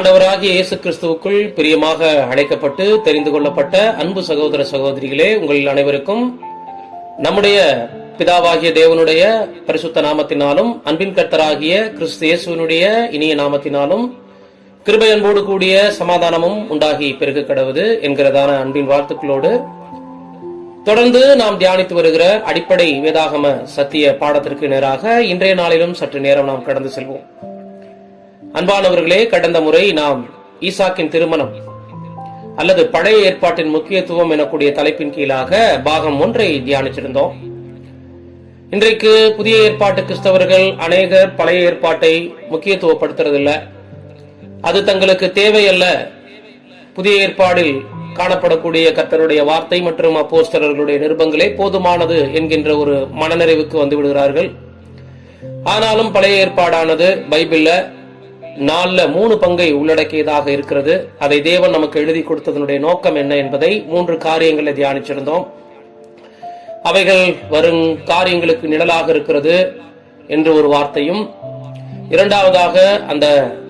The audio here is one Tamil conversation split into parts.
ஆண்டவராகிய இயேசு கிறிஸ்துவுக்குள் பிரியமாக அழைக்கப்பட்டு தெரிந்து கொள்ளப்பட்ட அன்பு சகோதர சகோதரிகளே, உங்கள் அனைவருக்கும் நம்முடைய பிதாவாகிய தேவனுடைய பரிசுத்த நாமத்தினாலும் அன்பின் கர்த்தராகிய கிறிஸ்து இயேசுவினுடைய இனிய நாமத்தினாலும் கிருபை அன்போடு கூடிய சமாதானமும் உண்டாகி பெருக கடவுது என்கிறதான அன்பின் வாழ்த்துக்களோடு தொடர்ந்து நாம் தியானித்து வருகிற அடிப்படை வேதாகம சத்திய பாடத்திற்கு நேராக இன்றைய நாளிலும் சற்று நேரம் நாம் கடந்து செல்வோம். அன்பானவர்களே, கடந்த முறை நாம் ஈசாக்கின் திருமணம் அல்லது பழைய ஏற்பாட்டின் முக்கியத்துவம் எனக்கூடிய தலைப்பின் கீழாக பாகம் 1 தியானிச்சிருந்தோம். இன்றைக்கு புதிய ஏற்பாட்டு கிறிஸ்தவர்கள் அநேகர் பழைய ஏற்பாட்டை முக்கியத்துவப்படுத்துறதில்லை. அது தங்களுக்கு தேவையல்ல. புதிய ஏற்பாடில் காணப்படக்கூடிய கர்த்தருடைய வார்த்தை மற்றும் அப்போஸ்தலர்களுடைய நிருபங்களே போதுமானது என்கின்ற ஒரு மனநிறைவுக்கு வந்து விடுகிறார்கள். ஆனாலும் பழைய ஏற்பாடானது பைபிள்ல 4 பங்கை உள்ளடக்கியதாக இருக்கிறது. அதை தேவன் நமக்கு எழுதி கொடுத்ததனுடைய நோக்கம் என்ன என்பதை 3 காரியங்களை தியானிச்சிருந்தோம். அவைகள் வரும் காரியங்களுக்கு நிழலாக இருக்கிறது என்று ஒரு வார்த்தையும், இரண்டாவதாக அந்த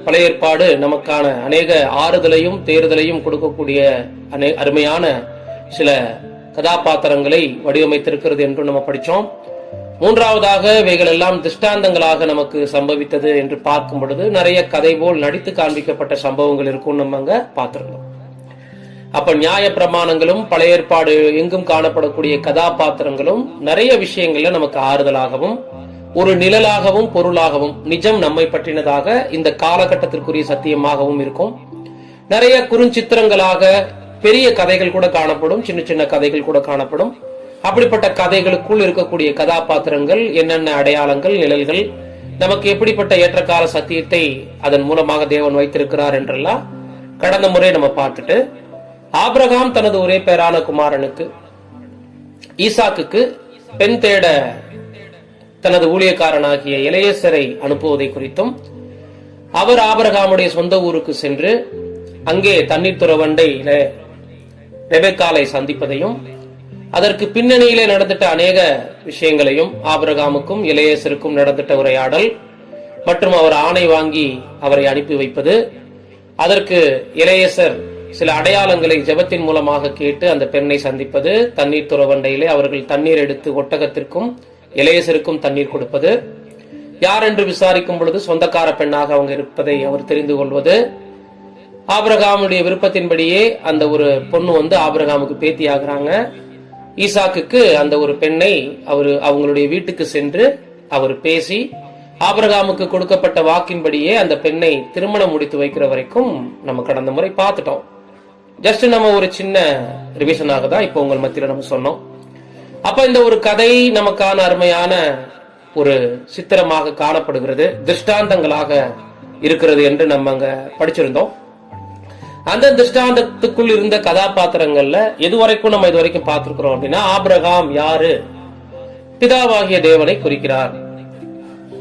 பழைய ஏற்பாடு நமக்கான அநேக ஆறுதலையும் தேறுதலையும் கொடுக்கக்கூடிய அருமையான சில கதாபாத்திரங்களை வடிவமைத்திருக்கிறது என்று நம்ம படித்தோம். மூன்றாவதாக இவைகள் எல்லாம் திஷ்டாந்தங்களாக நமக்கு சம்பவித்தது என்று பார்க்கும் பொழுது நிறைய கதை போல் நடித்து காண்பிக்கப்பட்ட சம்பவங்கள் இருக்கும் நம்ம அங்க பார்த்திருந்தோம். அப்ப நியாய பிரமாணங்களும் பழைய ஏற்பாடு எங்கும் காணப்படக்கூடிய கதாபாத்திரங்களும் நிறைய விஷயங்கள்ல நமக்கு ஆறுதலாகவும் ஒரு நிழலாகவும் பொருளாகவும் நிஜம் நம்மை பற்றினதாக இந்த காலகட்டத்திற்குரிய சத்தியமாகவும் இருக்கும். நிறைய குறுஞ்சித்திரங்களாக பெரிய கதைகள் கூட காணப்படும், சின்ன சின்ன கதைகள் கூட காணப்படும். அப்படிப்பட்ட கதைகளுக்குள் இருக்கக்கூடிய கதாபாத்திரங்கள் என்னென்ன அடையாளங்கள், நிழல்கள், நமக்கு எப்படிப்பட்ட ஏற்றக்கால சத்தியத்தை அதன் மூலமாக தேவன் வைத்திருக்கிறார் என்றெல்லாம் கடந்த முறை நம்ம பார்த்துட்டு, ஆபிரகாம் தனது ஒரே பேரான குமாரனுக்கு ஈசாக்குக்கு பெண் தேட தனது ஊழியக்காரனாகிய எலியேசரை அனுப்புவதை குறித்தும், அவர் ஆபிரகாமுடைய சொந்த ஊருக்கு சென்று அங்கே தண்ணீர் துறவண்டையில ரெபெக்காலை சந்திப்பதையும், அதற்கு பின்னணியிலே நடந்துட்ட அநேக விஷயங்களையும், ஆபிரகாமுக்கும் எலியேசருக்கும் நடந்துட்ட உரையாடல் மற்றும் அவர் ஆணை வாங்கி அவரை அனுப்பி வைப்பது, அதற்கு எலியேசர் சில அடையாளங்களை ஜெபத்தின் மூலமாக கேட்டு அந்த பெண்ணை சந்திப்பது, தண்ணீர் துறவண்டையிலே அவர்கள் தண்ணீர் எடுத்து ஒட்டகத்திற்கும் எலியேசருக்கும் தண்ணீர் கொடுப்பது, யார் என்று விசாரிக்கும் பொழுது சொந்தக்கார பெண்ணாக அவங்க இருப்பதை அவர் தெரிந்து கொள்வது, ஆபிரகாமுடைய விருப்பத்தின்படியே அந்த ஒரு பொண்ணு வந்து ஆபிரகாமுக்கு பேத்தி ஆகிறாங்க. ஈசாக்குக்கு அந்த ஒரு பெண்ணை அவங்களுடைய வீட்டுக்கு சென்று அவர் பேசி ஆபிரகாமுக்கு கொடுக்கப்பட்ட வாக்கின்படியே அந்த பெண்ணை திருமணம் முடித்து வைக்கிற வரைக்கும் நம்ம கடந்த முறை பார்த்துட்டோம். ஜஸ்ட் நம்ம ஒரு சின்ன ரிவிஷனாக தான் இப்போ உங்கள் மத்தியில நம்ம சொன்னோம். அப்ப இந்த ஒரு கதை நமக்கான அருமையான ஒரு சித்திரமாக காணப்படுகிறது, திருஷ்டாந்தங்களாக இருக்கிறது என்று நம்ம அங்க படிச்சிருந்தோம். அந்த திருஷ்டாந்தத்துக்குள் இருந்த கதாபாத்திரங்கள்ல எதுவரைக்கும் நம்ம இதுவரைக்கும் பார்த்திருக்கிறோம் அப்படின்னா, ஆபிரகாம் யாரு? பிதாவாகிய தேவனை குறிக்கிறார்.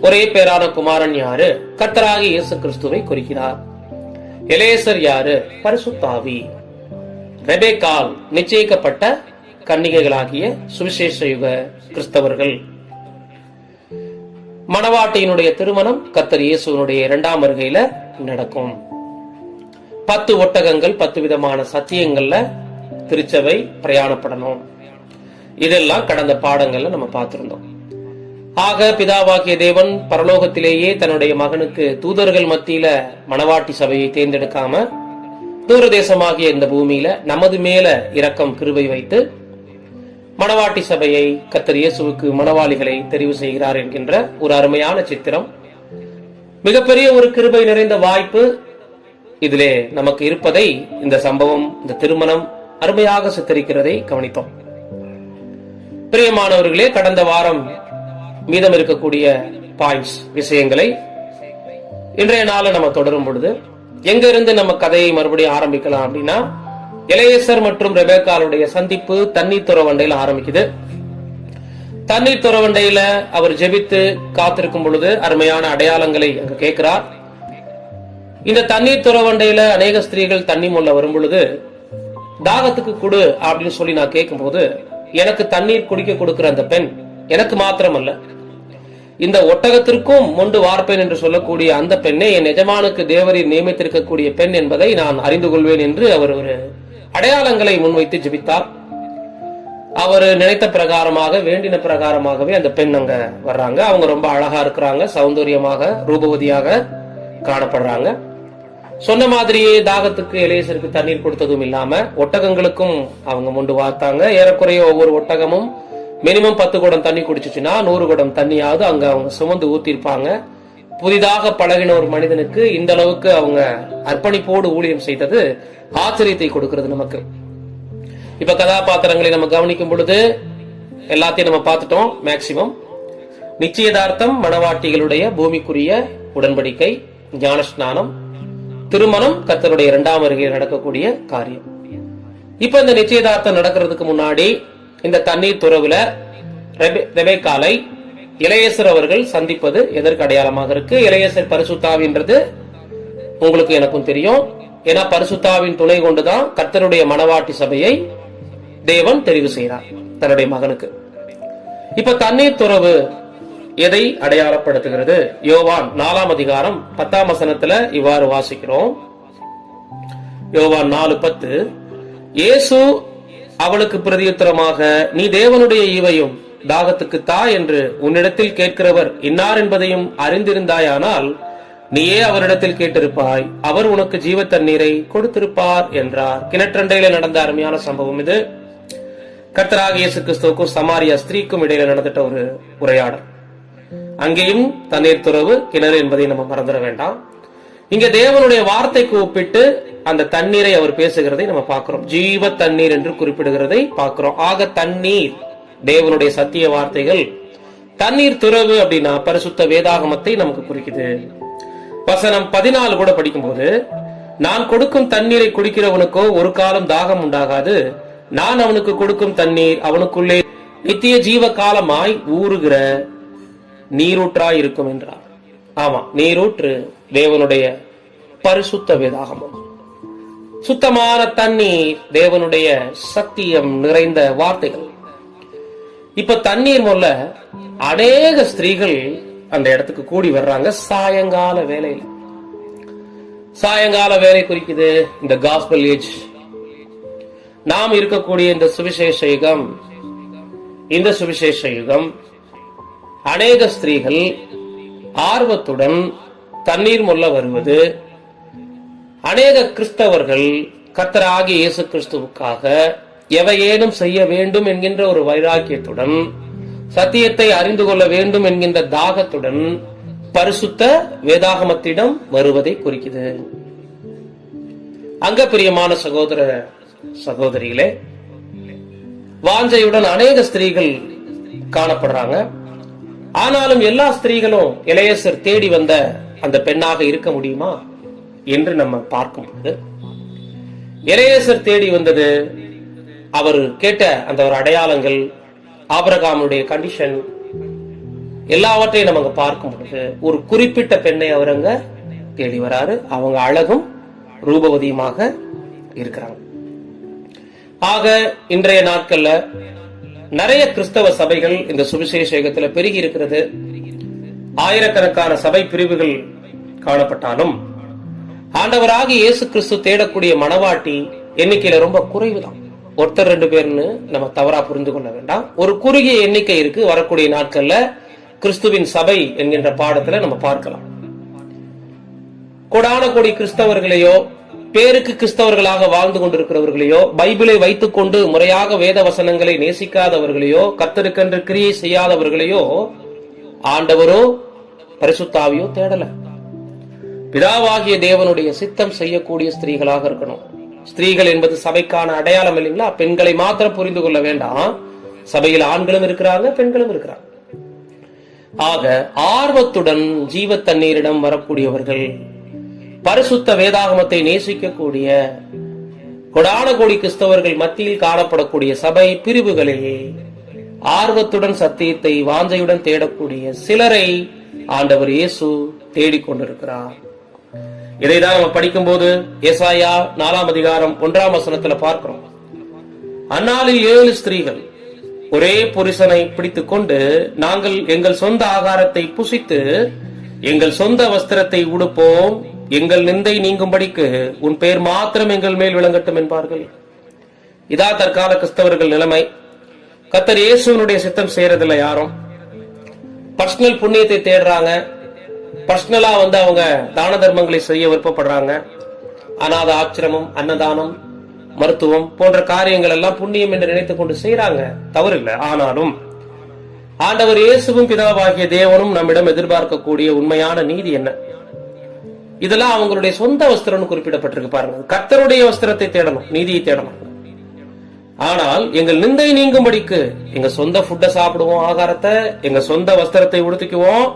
ஒரே பேரான குமாரன் யாரு? கர்த்தராகிய இயேசு கிறிஸ்துவை குறிக்கிறார். எலியேசர் யாரு? பரிசுத்த ஆவி. ரெபெக்காள் நிச்சயிக்கப்பட்ட கன்னிகைகளாகிய சுவிசேஷ யுக கிறிஸ்தவர்கள். மணவாட்டியினுடைய திருமணம் கர்த்தர் இயேசுவினுடைய 2ஆம் வருகையில நடக்கும். 10 ஒட்டகங்கள், 10 விதமான சத்தியங்கள்ல திருச்சபை பிரயாணப்படணும். இதெல்லாம் கடந்த பாடங்கள்ல நம்ம பார்த்திருந்தோம். ஆக பிதாவாகிய தேவன் பரலோகத்திலேயே தன்னுடைய மகனுக்கு தூதர்கள் மத்தியில மணவாட்டி சபையை தேர்ந்தெடுக்காம தூரதேசமாகிய இந்த பூமியில நமது மேல இரக்கம் கிருபை வைத்து மணவாட்டி சபையை கர்த்தர் இயேசுவுக்கு மணவாளிகளை தெரிவு செய்கிறார் என்கின்ற ஒரு அருமையான சித்திரம், மிகப்பெரிய ஒரு கிருபை நிறைந்த வாய்ப்பு இதிலே நமக்கு இருப்பதை இந்த சம்பவம், இந்த திருமணம் அருமையாக சித்தரிக்கிறதை கவனித்தோம். பிரியமானவர்களே, கடந்த வாரம் மீதம் இருக்கக்கூடிய பாயிண்ட்ஸ், விஷயங்களை இன்றைய நாள நம்ம தொடரும் பொழுது எங்க இருந்து நம்ம கதையை மறுபடியும் ஆரம்பிக்கலாம் அப்படின்னா, எலியேசர் மற்றும் ரெபெக்காளுடைய சந்திப்பு தண்ணீர் துறவண்டையில ஆரம்பிக்குது. தண்ணீர் துறவண்டையில அவர் ஜெபித்து காத்திருக்கும் பொழுது அருமையான அடையாளங்களை அங்க கேட்கிறார். இந்த தண்ணீர் துறவண்டையில அநேக ஸ்திரீகள் தண்ணி முள்ள வரும் பொழுது தாகத்துக்கு கொடு அப்படின்னு சொல்லி நான் கேட்கும் போது, எனக்கு தண்ணீர் குடிக்க கொடுக்கிற அந்த பெண் எனக்கு மாத்திரமல்ல, இந்த ஒட்டகத்திற்கும் மொண்டு வார்ப்பேன் என்று சொல்லக்கூடிய அந்த பெண்ணை என் எஜமானுக்கு தேவரீர் நியமித்திருக்கக்கூடிய பெண் என்பதை நான் அறிந்து கொள்வேன் என்று அவர் ஒரு அடையாளங்களை முன்வைத்து ஜெபித்தார். அவர் நினைத்த பிரகாரமாக, வேண்டின பிரகாரமாகவே அந்த பெண் அங்க வர்றாங்க. அவங்க ரொம்ப அழகா இருக்கிறாங்க, சௌந்தரியமாக, ரூபவதியாக காணப்படுறாங்க. சொன்ன மாதிரியே தாகத்துக்கு எலியேசருக்கு தண்ணீர் கொடுத்ததும் இல்லாம ஒட்டகங்களுக்கும் அவங்க மொண்டு வார்த்தாங்க. ஏறக்குறைய ஒவ்வொரு ஒட்டகமும் மினிமம் 10 குடம் தண்ணி குடிச்சுச்சுன்னா 100 குடம் தண்ணியாவது அங்க அவங்க சுமந்து ஊத்திருப்பாங்க. புதிதாக பழகின ஒரு மனிதனுக்கு இந்த அளவுக்கு அவங்க அர்ப்பணிப்போடு ஊழியம் செய்தது ஆச்சரியத்தை கொடுக்கிறது நமக்கு. இப்ப கதாபாத்திரங்களை நம்ம கவனிக்கும் பொழுது எல்லாத்தையும் நம்ம பார்த்துட்டோம். மேக்சிமம் நிச்சயதார்த்தம், மணவாட்டிகளுடைய பூமிக்குரிய உடன்படிக்கை, ஞானஸ்நானம், திருமணம், கர்த்தருடைய 2ஆம் வருகையில் நடக்கக்கூடிய காரியம். இப்ப இந்த நிச்சயதார்த்தம் நடக்கிறதுக்கு முன்னாடி இந்த தண்ணீர் துறவுல ரெபெக்காளை எலியேசர் அவர்கள் சந்திப்பது எதற்கு அடையாளமாக இருக்கு? எலியேசர் பரிசுத்தாவின்றது உங்களுக்கு எனக்கும் தெரியும். ஏன்னா பரிசுத்தாவின் துணை கொண்டுதான் கர்த்தருடைய மணவாட்டி சபையை தேவன் தெரிவு செய்கிறார் தன்னுடைய மகனுக்கு. இப்ப தண்ணீர் துறவு எதை அடையாளப்படுத்துகிறது? யோவான் 4ஆம் அதிகாரம் 10ஆம் வசனத்துல இவ்வாறு வாசிக்கிறோம். யோவான் 4:10, இயேசு அவளுக்கு பிரதியுத்தரமாக, நீ தேவனுடைய ஈவையும் தாகத்துக்கு தா என்று உன்னிடத்தில் கேட்கிறவர் இன்னார் என்பதையும் அறிந்திருந்தாயானால் நீயே அவரிடத்தில் கேட்டிருப்பாய், அவர் உனக்கு ஜீவ தண்ணீரை கொடுத்திருப்பார் என்றார். கிணற்றண்டையில நடந்த அருமையான சம்பவம் இது. கர்த்தராகிய இயேசு கிறிஸ்துவுக்கும் சமாரியா ஸ்திரீக்கும் இடையில நடந்துட்ட ஒரு உரையாடல். அங்கேயும் தண்ணீர் துறவு, கிணறு என்பதை நம்ம மறந்துட வேண்டாம். இங்க தேவனுடைய வார்த்தைக்கு ஒப்பிட்டு அந்த தண்ணீரை அவர் பேசுகிறதை நம்ம பார்க்கிறோம். ஜீவ தண்ணீர் என்று குறிப்பிடுகிறதை பார்க்கிறோம். ஆக தண்ணீர் தேவனுடைய சத்திய வார்த்தைகள். தண்ணீர் துறவு அப்படின்னா பரிசுத்த வேதாகமத்தை நமக்கு குறிக்குது. வசனம் 14 கூட படிக்கும்போது, நான் கொடுக்கும் தண்ணீரை குடிக்கிறவனுக்கோ ஒரு காலம் தாகம் உண்டாகாது, நான் அவனுக்கு கொடுக்கும் தண்ணீர் அவனுக்குள்ளே நித்திய ஜீவ காலமாய் ஊறுகிற நீரூற்றாய் இருக்கும் என்றார். ஆமா, நீரூற்று தேவனுடைய பரிசுத்த வேதாகமம். சுத்தமான தண்ணீர் தேவனுடைய சத்தியம் நிறைந்த வார்த்தைகள். இப்ப தண்ணீர் மூல அநேக ஸ்திரீகள் அந்த இடத்துக்கு கூடி வர்றாங்க சாயங்கால வேலையில். சாயங்கால வேலை குறிக்குது இந்த காஸ்பல் ஏஜ். நாம் இருக்கக்கூடிய இந்த சுவிசேஷ யுகம். இந்த சுவிசேஷ யுகம் அநேக ஸ்திரீகள் ஆர்வத்துடன் தண்ணீர் மொல்ல வருவது, அநேக கிறிஸ்தவர்கள் கர்த்தராகிய இயேசு கிறிஸ்துவுக்காக எவையேனும் செய்ய வேண்டும் என்கின்ற ஒரு வைராக்கியத்துடன், சத்தியத்தை அறிந்து கொள்ள வேண்டும் என்கின்ற தாகத்துடன் பரிசுத்த வேதாகமத்திடம் வருவதை குறிக்குது. அங்க பிரியமான சகோதர சகோதரிகளே, வாஞ்சையுடன் அநேக ஸ்திரீகள் காணப்படுறாங்க. ஆனாலும் எல்லா ஸ்திரீகளும் எலியேசர் தேடி வந்த அந்த பெண்ணாக இருக்க முடியுமா என்று நம்ம பார்க்கும்போது, எலியேசர் தேடி வந்தது அவர் கேட்ட அந்த ஒரு அடையாளங்கள், ஆபிரகாமுடைய கண்டிஷன், எல்லாவற்றையும் நம்ம பார்க்கும் பொழுது ஒரு குறிப்பிட்ட பெண்ணை அவர் அங்க தேடி வராரு. அவங்க அழகும் ரூபவதியுமாக இருக்கிறாங்க. ஆக இன்றைய நாட்கள்ல நிறைய கிறிஸ்தவ சபைகள் இந்த சுவிசேஷத்துல பெருகி இருக்கிறது. ஆயிரக்கணக்கான சபை பிரிவுகள் காணப்பட்டாலும் ஆண்டவராக இயேசு கிறிஸ்து தேடக்கூடிய மணவாட்டி எண்ணிக்கையில ரொம்ப குறைவுதான். ஒருத்தர் 2 பேர்னு நம்ம தவறா புரிந்து கொள்ள வேண்டாம். ஒரு குறுகிய எண்ணிக்கை இருக்கு. வரக்கூடிய நாட்கள்ல கிறிஸ்துவின் சபை என்கின்ற பாடத்துல நம்ம பார்க்கலாம். கோடான கோடி கிறிஸ்தவர்களையோ, பேருக்கு கிறிஸ்தவர்களாக வாழ்ந்து கொண்டிருக்கிறவர்களையோ, பைபிளை வைத்துக் கொண்டு முறையாக வேத வசனங்களை நேசிக்காதவர்களையோ, கர்த்தருக்கென்று கிரியை செய்யாதவர்களையோ ஆண்டவரோ பரிசுத்தாவியோ தேடல. பிதாவாகிய தேவனுடைய சித்தம் செய்யக்கூடிய ஸ்திரீகளாக இருக்கணும். ஸ்திரீகள் என்பது சபைக்கான அடையாளம் இல்லைங்களா? பெண்களை மாத்திரம் புரிந்து கொள்ள வேண்டாம். சபையில் ஆண்களும் இருக்கிறாங்க, பெண்களும் இருக்கிறாங்க. ஆக ஆர்வத்துடன் ஜீவ தண்ணீரிடம் வரக்கூடியவர்கள், பரிசுத்த வேதாகமத்தை நேசிக்கக்கூடிய கொடான கோடி கிறிஸ்தவர்கள் மத்தியில் காணப்படக்கூடிய சபை பிரிவுகளில் ஆர்வத்துடன் சத்தியத்தை வாஞ்சையுடன் தேடக்கூடிய சிலரை ஆண்டவர் இயேசு தேடிக்கொண்டிருக்கிறார். இதைதான் நம்ம படிக்கும் போது ஏசாயா 4ஆம் அதிகாரம் 1ஆம் வசனத்துல பார்க்கிறோம். அந்நாளில் 7 ஸ்திரீகள் ஒரே புருஷனை பிடித்துக் கொண்டு நாங்கள் எங்கள் சொந்த ஆகாரத்தை புசித்து எங்கள் சொந்த வஸ்திரத்தை உடுப்போம், எங்கள் நிந்தை நீங்கும்படிக்கு உன் பெயர் மாத்திரம் எங்கள் மேல் விளங்கட்டும் என்பார்கள். இதா தற்கால கிறிஸ்தவர்கள் நிலைமை. கர்த்தர் இயேசுவினுடைய சித்தம் செய்யறதில்ல. யாரும் பர்சனல் புண்ணியத்தை தேடுறாங்க. பர்சனலா அவங்க தான தர்மங்களை செய்ய விருப்பப்படுறாங்க. அநாத ஆச்சிரமம், அன்னதானம், மருத்துவம் போன்ற காரியங்கள் எல்லாம் புண்ணியம் என்று நினைத்துக் கொண்டு செய்யறாங்க, தவறில்லை. ஆனாலும் ஆண்டவர் இயேசுவும் பிதாவாகிய தேவனும் நம்மிடம் எதிர்பார்க்கக்கூடிய உண்மையான நீதி என்ன? இதெல்லாம் அவங்களுடைய சொந்த வஸ்திரம் குறிப்பிடப்பட்டிருக்கு பாருங்க. கர்த்தருடைய வஸ்திரத்தை தேடணும், நீதியை தேடணும். ஆனால் எங்கள் நிந்தை நீங்கும்படிக்கு எங்க சொந்த ஃபுட்டை சாப்பிடுவோம், ஆகாரத்தை, எங்க சொந்த வஸ்திரத்தை உடுத்திக்குவோம்,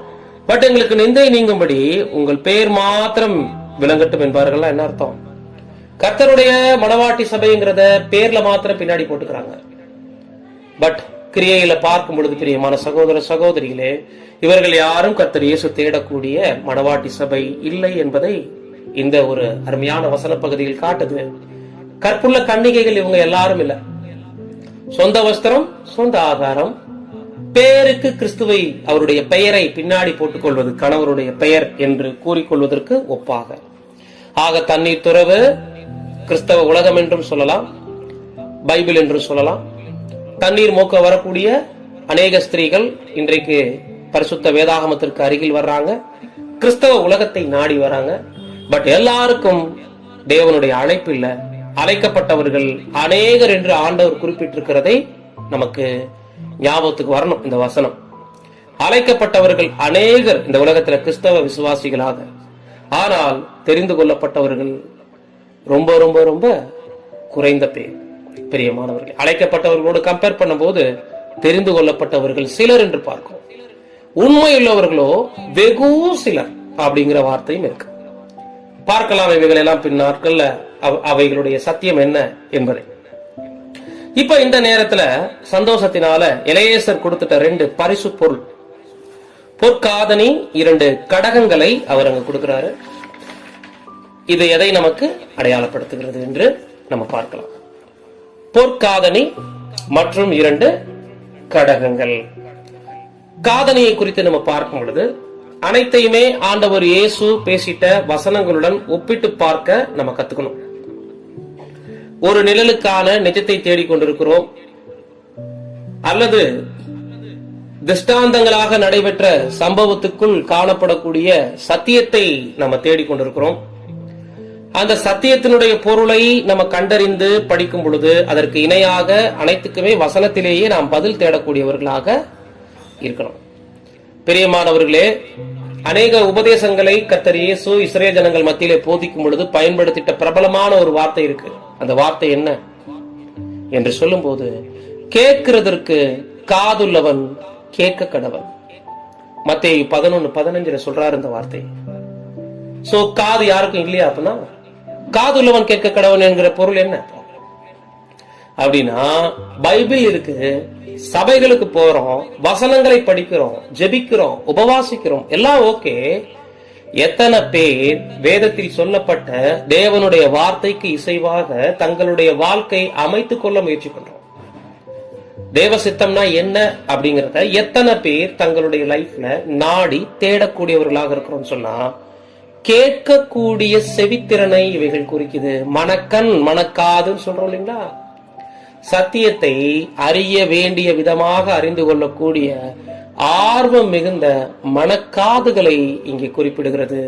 பட் எங்களுக்கு நிந்தை நீங்கும்படி உங்கள் பெயர் மாத்திரம் விளங்கட்டும் என்பார்கள். என்ன அர்த்தம்? கர்த்தருடைய மணவாட்டி சபைங்கிறத பேர்ல மாத்திரம் பின்னாடி போட்டுக்கிறாங்க. பட் கிரியையில பார்க்கும் பொழுது பிரியமான சகோதர சகோதரிகளே, இவர்கள் யாரும் கர்த்தர் இயேசு தேடக்கூடிய மணவாட்டி சபை இல்லை என்பதை இந்த ஒரு அருமையான வசன பகுதியில் காட்டுது. கற்புள்ள கன்னிகைகள் இவங்க எல்லாரும் இல்ல. சொந்த வஸ்திரம், சொந்த ஆகாரம், பேருக்கு கிறிஸ்துவை, அவருடைய பெயரை பின்னாடி போட்டுக் கொள்வது, கணவருடைய பெயர் என்று கூறிக்கொள்வதற்கு ஒப்பாக. ஆக தண்ணீர் துறவு கிறிஸ்தவ உலகம் என்றும் சொல்லலாம், பைபிள் என்றும் சொல்லலாம். தண்ணீர் மூக்க வரக்கூடிய அநேக ஸ்திரீகள் இன்றைக்கு பரிசுத்த வேதாகமத்திற்கு அருகில் வர்றாங்க, கிறிஸ்தவ உலகத்தை நாடி வராங்க. பட் எல்லாருக்கும் தேவனுடைய அழைப்பு இல்ல. அழைக்கப்பட்டவர்கள் அநேகர் என்று ஆண்டவர் குறிப்பிட்டிருக்கிறதை நமக்கு ஞாபகத்துக்கு வரணும். இந்த வசனம், அழைக்கப்பட்டவர்கள் அநேகர் இந்த உலகத்துல கிறிஸ்தவ விசுவாசிகளாக, ஆனால் தெரிந்து கொள்ளப்பட்டவர்கள் ரொம்ப ரொம்ப ரொம்ப குறைந்த பேர். பிரியமானவர்கள், அழைக்கப்பட்டவர்களோடு கம்பேர் பண்ணும்போது தெரிந்து கொள்ளப்பட்டவர்கள் சிலர் என்று பார்க்கும். உண்மையுள்ளவர்களோ வெகு சிலர் அப்படிங்கிற வார்த்தையும் இருக்கு. பார்க்கலாம் இவைகள் எல்லாம் பின் நாட்கள்ல அவைகளுடைய சத்தியம் என்ன என்பதை. இப்ப இந்த நேரத்துல சந்தோஷத்தினால எலேசர் கொடுத்துட்ட 2 பரிசு பொருள், பொற்காதனி, 2 கடகங்களை அவர் அங்க கொடுக்கிறாரு. இது எதை நமக்கு அடையாளப்படுத்துகிறது என்று நம்ம பார்க்கலாம். பொற்காதனி மற்றும் 2 கடகங்கள். காதனியை குறித்து நம்ம பார்க்கும் பொழுது அனைத்தையுமே ஆண்டவர் இயேசு பேசிட்ட வசனங்களுடன் ஒப்பிட்டு பார்க்க நம்ம கத்துக்கணும். ஒரு நிழலுக்கான நிஜத்தை தேடிக்கொண்டிருக்கிறோம், அல்லது திஷ்டாந்தங்களாக நடைபெற்ற சம்பவத்துக்குள் காணப்படக்கூடிய சத்தியத்தை நம்ம தேடிக்கொண்டிருக்கிறோம். அந்த சத்தியத்தினுடைய பொருளை நம்ம கண்டறிந்து படிக்கும் பொழுது அதற்கு இணையாக அனைத்துக்குமே வசனத்திலேயே நாம் பதில் தேடக்கூடியவர்களாக இருக்கணும். பிரியமானவர்களே, அநேக உபதேசங்களை கர்த்தர் இயேசு இஸ்ரவேல் ஜனங்கள் மத்தியிலே போதிக்கும் பொழுது பயன்படுத்திட்ட பிரபலமான ஒரு வார்த்தை இருக்கு. அந்த வார்த்தை என்ன என்று சொல்லும் போது, கேட்கிறதற்கு காதுள்ளவன் கேட்க கடவன். மத்தேயு 11:15 சொல்றாரு இந்த வார்த்தை. சோ காது யாருக்கும் இல்லையா? அப்படின்னா காதுள்ளவன் கேட்க கடவன் என்கிற பொருள் என்ன அப்படின்னா, பைபிள் இருக்கு, சபைகளுக்கு போறோம், வசனங்களை படிக்கிறோம், ஜெபிக்கிறோம், உபவாசிக்கிறோம், எல்லாம் ஓகே. எத்தனை பேர் வேதத்தில் சொல்லப்பட்ட தேவனுடைய வார்த்தைக்கு இசைவாக தங்களுடைய வாழ்க்கை அமைத்துக் கொள்ள முயற்சி பண்றோம்? தேவ சித்தம்னா என்ன அப்படிங்கறத எத்தனை பேர் தங்களுடைய லைஃப்ல நாடி தேடக்கூடியவர்களாக இருக்கிறோம் சொன்னா, கேட்கக்கூடிய செவித்திறனை இவைகள் குறிக்குது. மனக்கண் மனக்காதுன்னு சொல்றோம் இல்லைங்களா? சத்தியத்தை அறிய வேண்டிய விதமாக அறிந்து கொள்ளக்கூடிய ஆர்வம் மிகுந்த மனக்காதுகளை இங்கே குறிப்பிடுகிறது.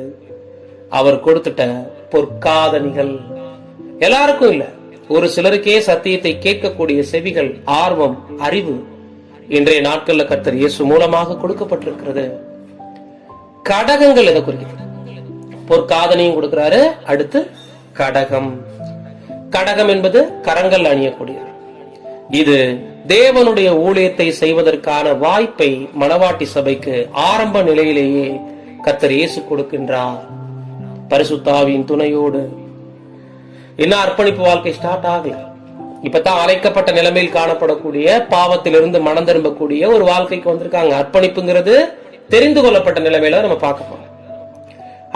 அவர் கொடுத்துட்ட பொற்காதணிகள். எல்லாருக்கும் இல்ல, ஒரு சிலருக்கே சத்தியத்தை கேட்கக்கூடிய செவிகள், ஆர்வம், அறிவு இன்றைய நாட்கள்ல கர்த்தர் இயேசு மூலமாக கொடுக்கப்பட்டிருக்கிறது. கடகங்கள் எதை குறிக்கிறது? பொற்காதனையும் கொடுக்கிறாரு. அடுத்து கடகம். கடகம் என்பது கரங்கள் அணியக்கூடிய, இது தேவனுடைய ஊழியத்தை செய்வதற்கான வாய்ப்பை மணவாட்டி சபைக்கு ஆரம்ப நிலையிலேயே கர்த்தர் இயேசு கொடுக்கின்றார். பரிசுத்த ஆவியின் துணையோடு. இன்னும் அர்ப்பணிப்பு வாழ்க்கை ஸ்டார்ட் ஆகல. இப்பதான் அழைக்கப்பட்ட நிலைமையில் காணப்படக்கூடிய, பாவத்திலிருந்து மனம் திரும்பக்கூடிய ஒரு வாழ்க்கைக்கு வந்திருக்காங்க. அர்ப்பணிப்புங்கிறது தெரிந்து கொள்ளப்பட்ட நிலைமையில நம்ம பார்க்க.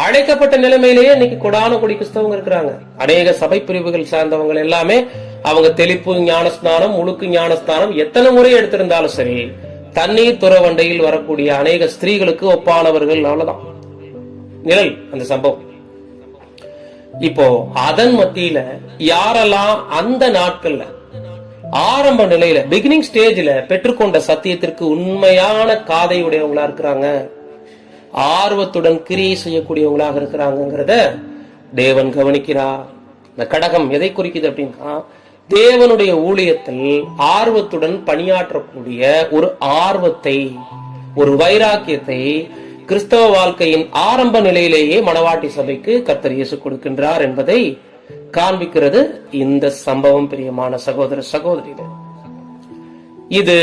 அழைக்கப்பட்ட நிலைமையிலேயே இன்னைக்கு கொடான கொடி கிறிஸ்தவங்க இருக்கிறாங்க. அநேக சபை பிரிவுகள் சார்ந்தவங்க எல்லாமே அவங்க தெளிப்பு ஞானஸ்நானம், முழுக்கு ஞானஸ்நானம் எத்தனை முறை எடுத்திருந்தாலும் சரி, தண்ணீர் துறவண்டையில் வரக்கூடிய அநேக ஸ்திரீகளுக்கு ஒப்பானவர்கள். அவ்வளவுதான் நிழல் அந்த சம்பவம். இப்போ அதன் மத்தியில யாரெல்லாம் அந்த நாட்கள்ல ஆரம்ப நிலையில பிகினிங் ஸ்டேஜ்ல பெற்றுக்கொண்ட சத்தியத்திற்கு உண்மையான காதை உடையவங்களா இருக்கிறாங்க, ஆர்வத்துடன் கிரியை செய்யக்கூடியவங்களாக இருக்கிறாங்கிறத தேவன் கவனிக்கிறார். இந்த கடகம் எதை குறிக்குது அப்படின்னா, தேவனுடைய ஊழியத்தில் ஆர்வத்துடன் பணியாற்றக்கூடிய ஒரு ஆர்வத்தை, ஒரு வைராக்கியத்தை கிறிஸ்தவ வாழ்க்கையின் ஆரம்ப நிலையிலேயே மணவாட்டி சபைக்கு கர்த்தர் இயேசு கொடுக்கின்றார் என்பதை காண்பிக்கிறது இந்த சம்பவம். பிரியமான சகோதர சகோதரிகள், இது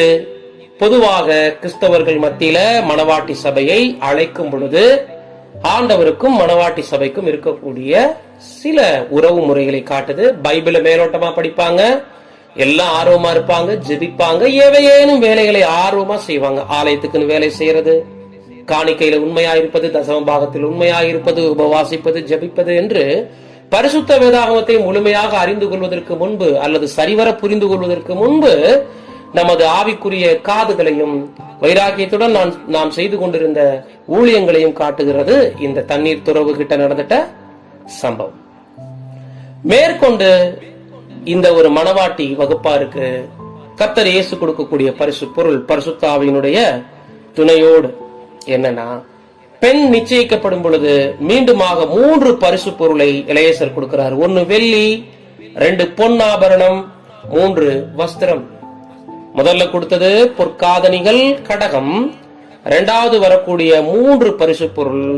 பொதுவாக கிறிஸ்தவர்கள் மத்தியில மணவாட்டி சபையை அழைக்கும் பொழுது ஆண்டவருக்கும் மணவாட்டி சபைக்கும் இருக்கக்கூடிய சில உறவு முறைகளை காட்டுது. பைபிள மேலோட்டமா படிப்பாங்க, எல்லாம் ஆர்வமா இருப்பாங்க, ஜெபிப்பாங்க, ஏவையேனும் வேலைகளை ஆர்வமா செய்வாங்க. ஆலயத்துக்குன்னு வேலை செய்யறது, காணிக்கையில உண்மையா இருப்பது, தசம பாகத்தில் உண்மையா இருப்பது, உபவாசிப்பது, ஜெபிப்பது என்று பரிசுத்த வேதாகமத்தை முழுமையாக அறிந்து கொள்வதற்கு முன்பு அல்லது சரிவர புரிந்து கொள்வதற்கு முன்பு நமது ஆவிக்குரிய காதுகளையும் வைராக்கியத்துடன் நாம் செய்து கொண்டிருந்த ஊழியங்களையும் காட்டுகிறது இந்த தண்ணீர் துறவு கிட்ட நடந்துட்ட சம்பவம். மேற்கொண்டு இந்த ஒரு மணவாட்டி வகுப்பாருக்கு கர்த்தர் இயேசு கொடுக்கக்கூடிய பரிசு பொருள் பரிசுத்த ஆவியினுடைய துணையோடு என்னன்னா, பெண் நிச்சயிக்கப்படும் பொழுது மீண்டுமாக 3 பரிசு பொருளை இளையசர் கொடுக்கிறார். 1 வெள்ளி, 2 பொன் ஆபரணம், 3 வஸ்திரம். முதல்ல கொடுத்தது பொற்காதணிகள், கடகம். இரண்டாவது வரக்கூடிய 3 பரிசு பொருள்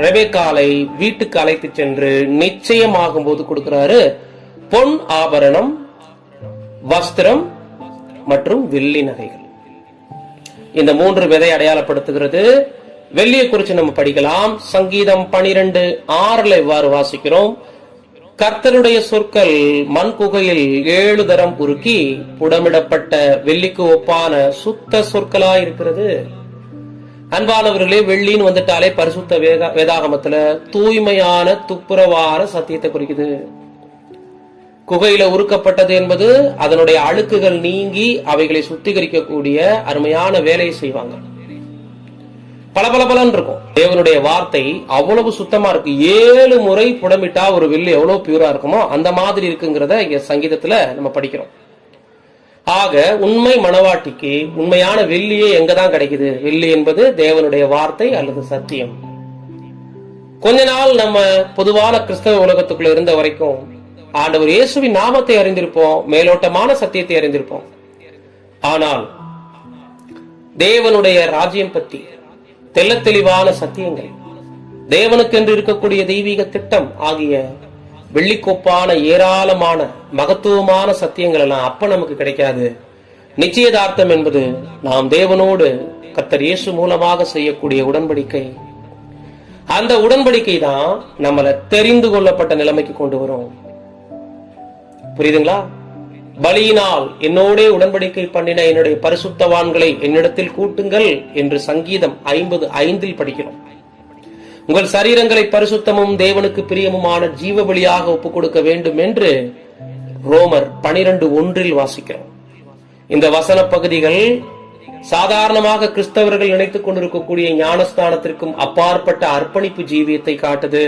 ரெபெக்காளை வீட்டுக்கு அழைத்து சென்று நிச்சயமாகும் போது கொடுக்கிறாரு. பொன் ஆபரணம், வஸ்திரம் மற்றும் வெள்ளி நகைகள். இந்த 3 விதை அடையாளப்படுத்துகிறது. வெள்ளியை குறித்து நம்ம படிக்கலாம். சங்கீதம் 12:6 இவ்வாறு வாசிக்கிறோம்: கர்த்தருடைய சொற்கள் மண் குகையில் 7 தரம் உருக்கி புடமிடப்பட்ட வெள்ளிக்கு ஒப்பான சுத்த சொற்களாய் இருக்கிறது. அன்பானவர்களே, வெள்ளின்னு வந்துட்டாலே பரிசுத்த வேதாகமத்துல தூய்மையான துப்புரவான சத்தியத்தை குறிக்குது. குகையில உருக்கப்பட்டது என்பது அதனுடைய அழுக்குகள் நீங்கி அவைகளை சுத்திகரிக்கக்கூடிய அருமையான வேலையை செய்வாங்க. பலபலபலன் இருக்கும். தேவனுடைய வார்த்தை அவ்வளவு சுத்தமா இருக்கு. 7 முறை புடமிட்டா ஒரு வெள்ளி எவ்வளவு பியூரா இருக்குமோ அந்த மாதிரி இருக்குங்கிறத இங்க சங்கீதத்துல நம்ம படிக்கிறோம். ஆக உண்மை மணவாட்டிக்கு உண்மையான வெள்ளியே எங்கதான் கிடைக்குது? வெள்ளி என்பது தேவனுடைய வார்த்தை அல்லது சத்தியம். கொஞ்ச நாள் நம்ம பொதுவான கிறிஸ்தவ உலகத்துக்குள்ள இருந்த வரைக்கும் ஆண்டவர் இயேசுவின் நாமத்தை அறிந்திருப்போம், மேலோட்டமான சத்தியத்தை அறிந்திருப்போம். ஆனால் தேவனுடைய ராஜ்யம் பற்றி தெள்ள தெளிவான சத்தியங்கள், தேவனுக்கென்று இருக்கக்கூடிய தெய்வீக திட்டம் ஆகிய வெள்ளிக்கோப்பான ஏராளமான மகத்துவமான சத்தியங்கள் எல்லாம் அப்ப நமக்கு கிடைக்காது. நிச்சயதார்த்தம் என்பது நாம் தேவனோடு கர்த்தர் இயேசு மூலமாக செய்யக்கூடிய உடன்படிக்கை. அந்த உடன்படிக்கை தான் நம்மளை தெரிந்து கொள்ளப்பட்ட நிலைமைக்கு கொண்டு வரும். புரியுதுங்களா? பலியினால் என்னோட உடன்படிக்கை பண்ணின என்னுடைய பரிசுத்தவான்களை என்னிடத்தில் கூட்டுங்கள் என்று சங்கீதம் 50:5 படிக்கிறோம். உங்கள் சரீரங்களை பரிசுத்தமும் தேவனுக்கு பிரியமுமான ஜீவ பலியாக ஒப்புக் கொடுக்க வேண்டும் என்று ரோமர் 12:1 வாசிக்கிறோம். இந்த வசன பகுதிகள் சாதாரணமாக கிறிஸ்தவர்கள் நினைத்துக் கொண்டிருக்கக்கூடிய ஞானஸ்தானத்திற்கும் அப்பாற்பட்ட அர்ப்பணிப்பு ஜீவியத்தை காட்டுது.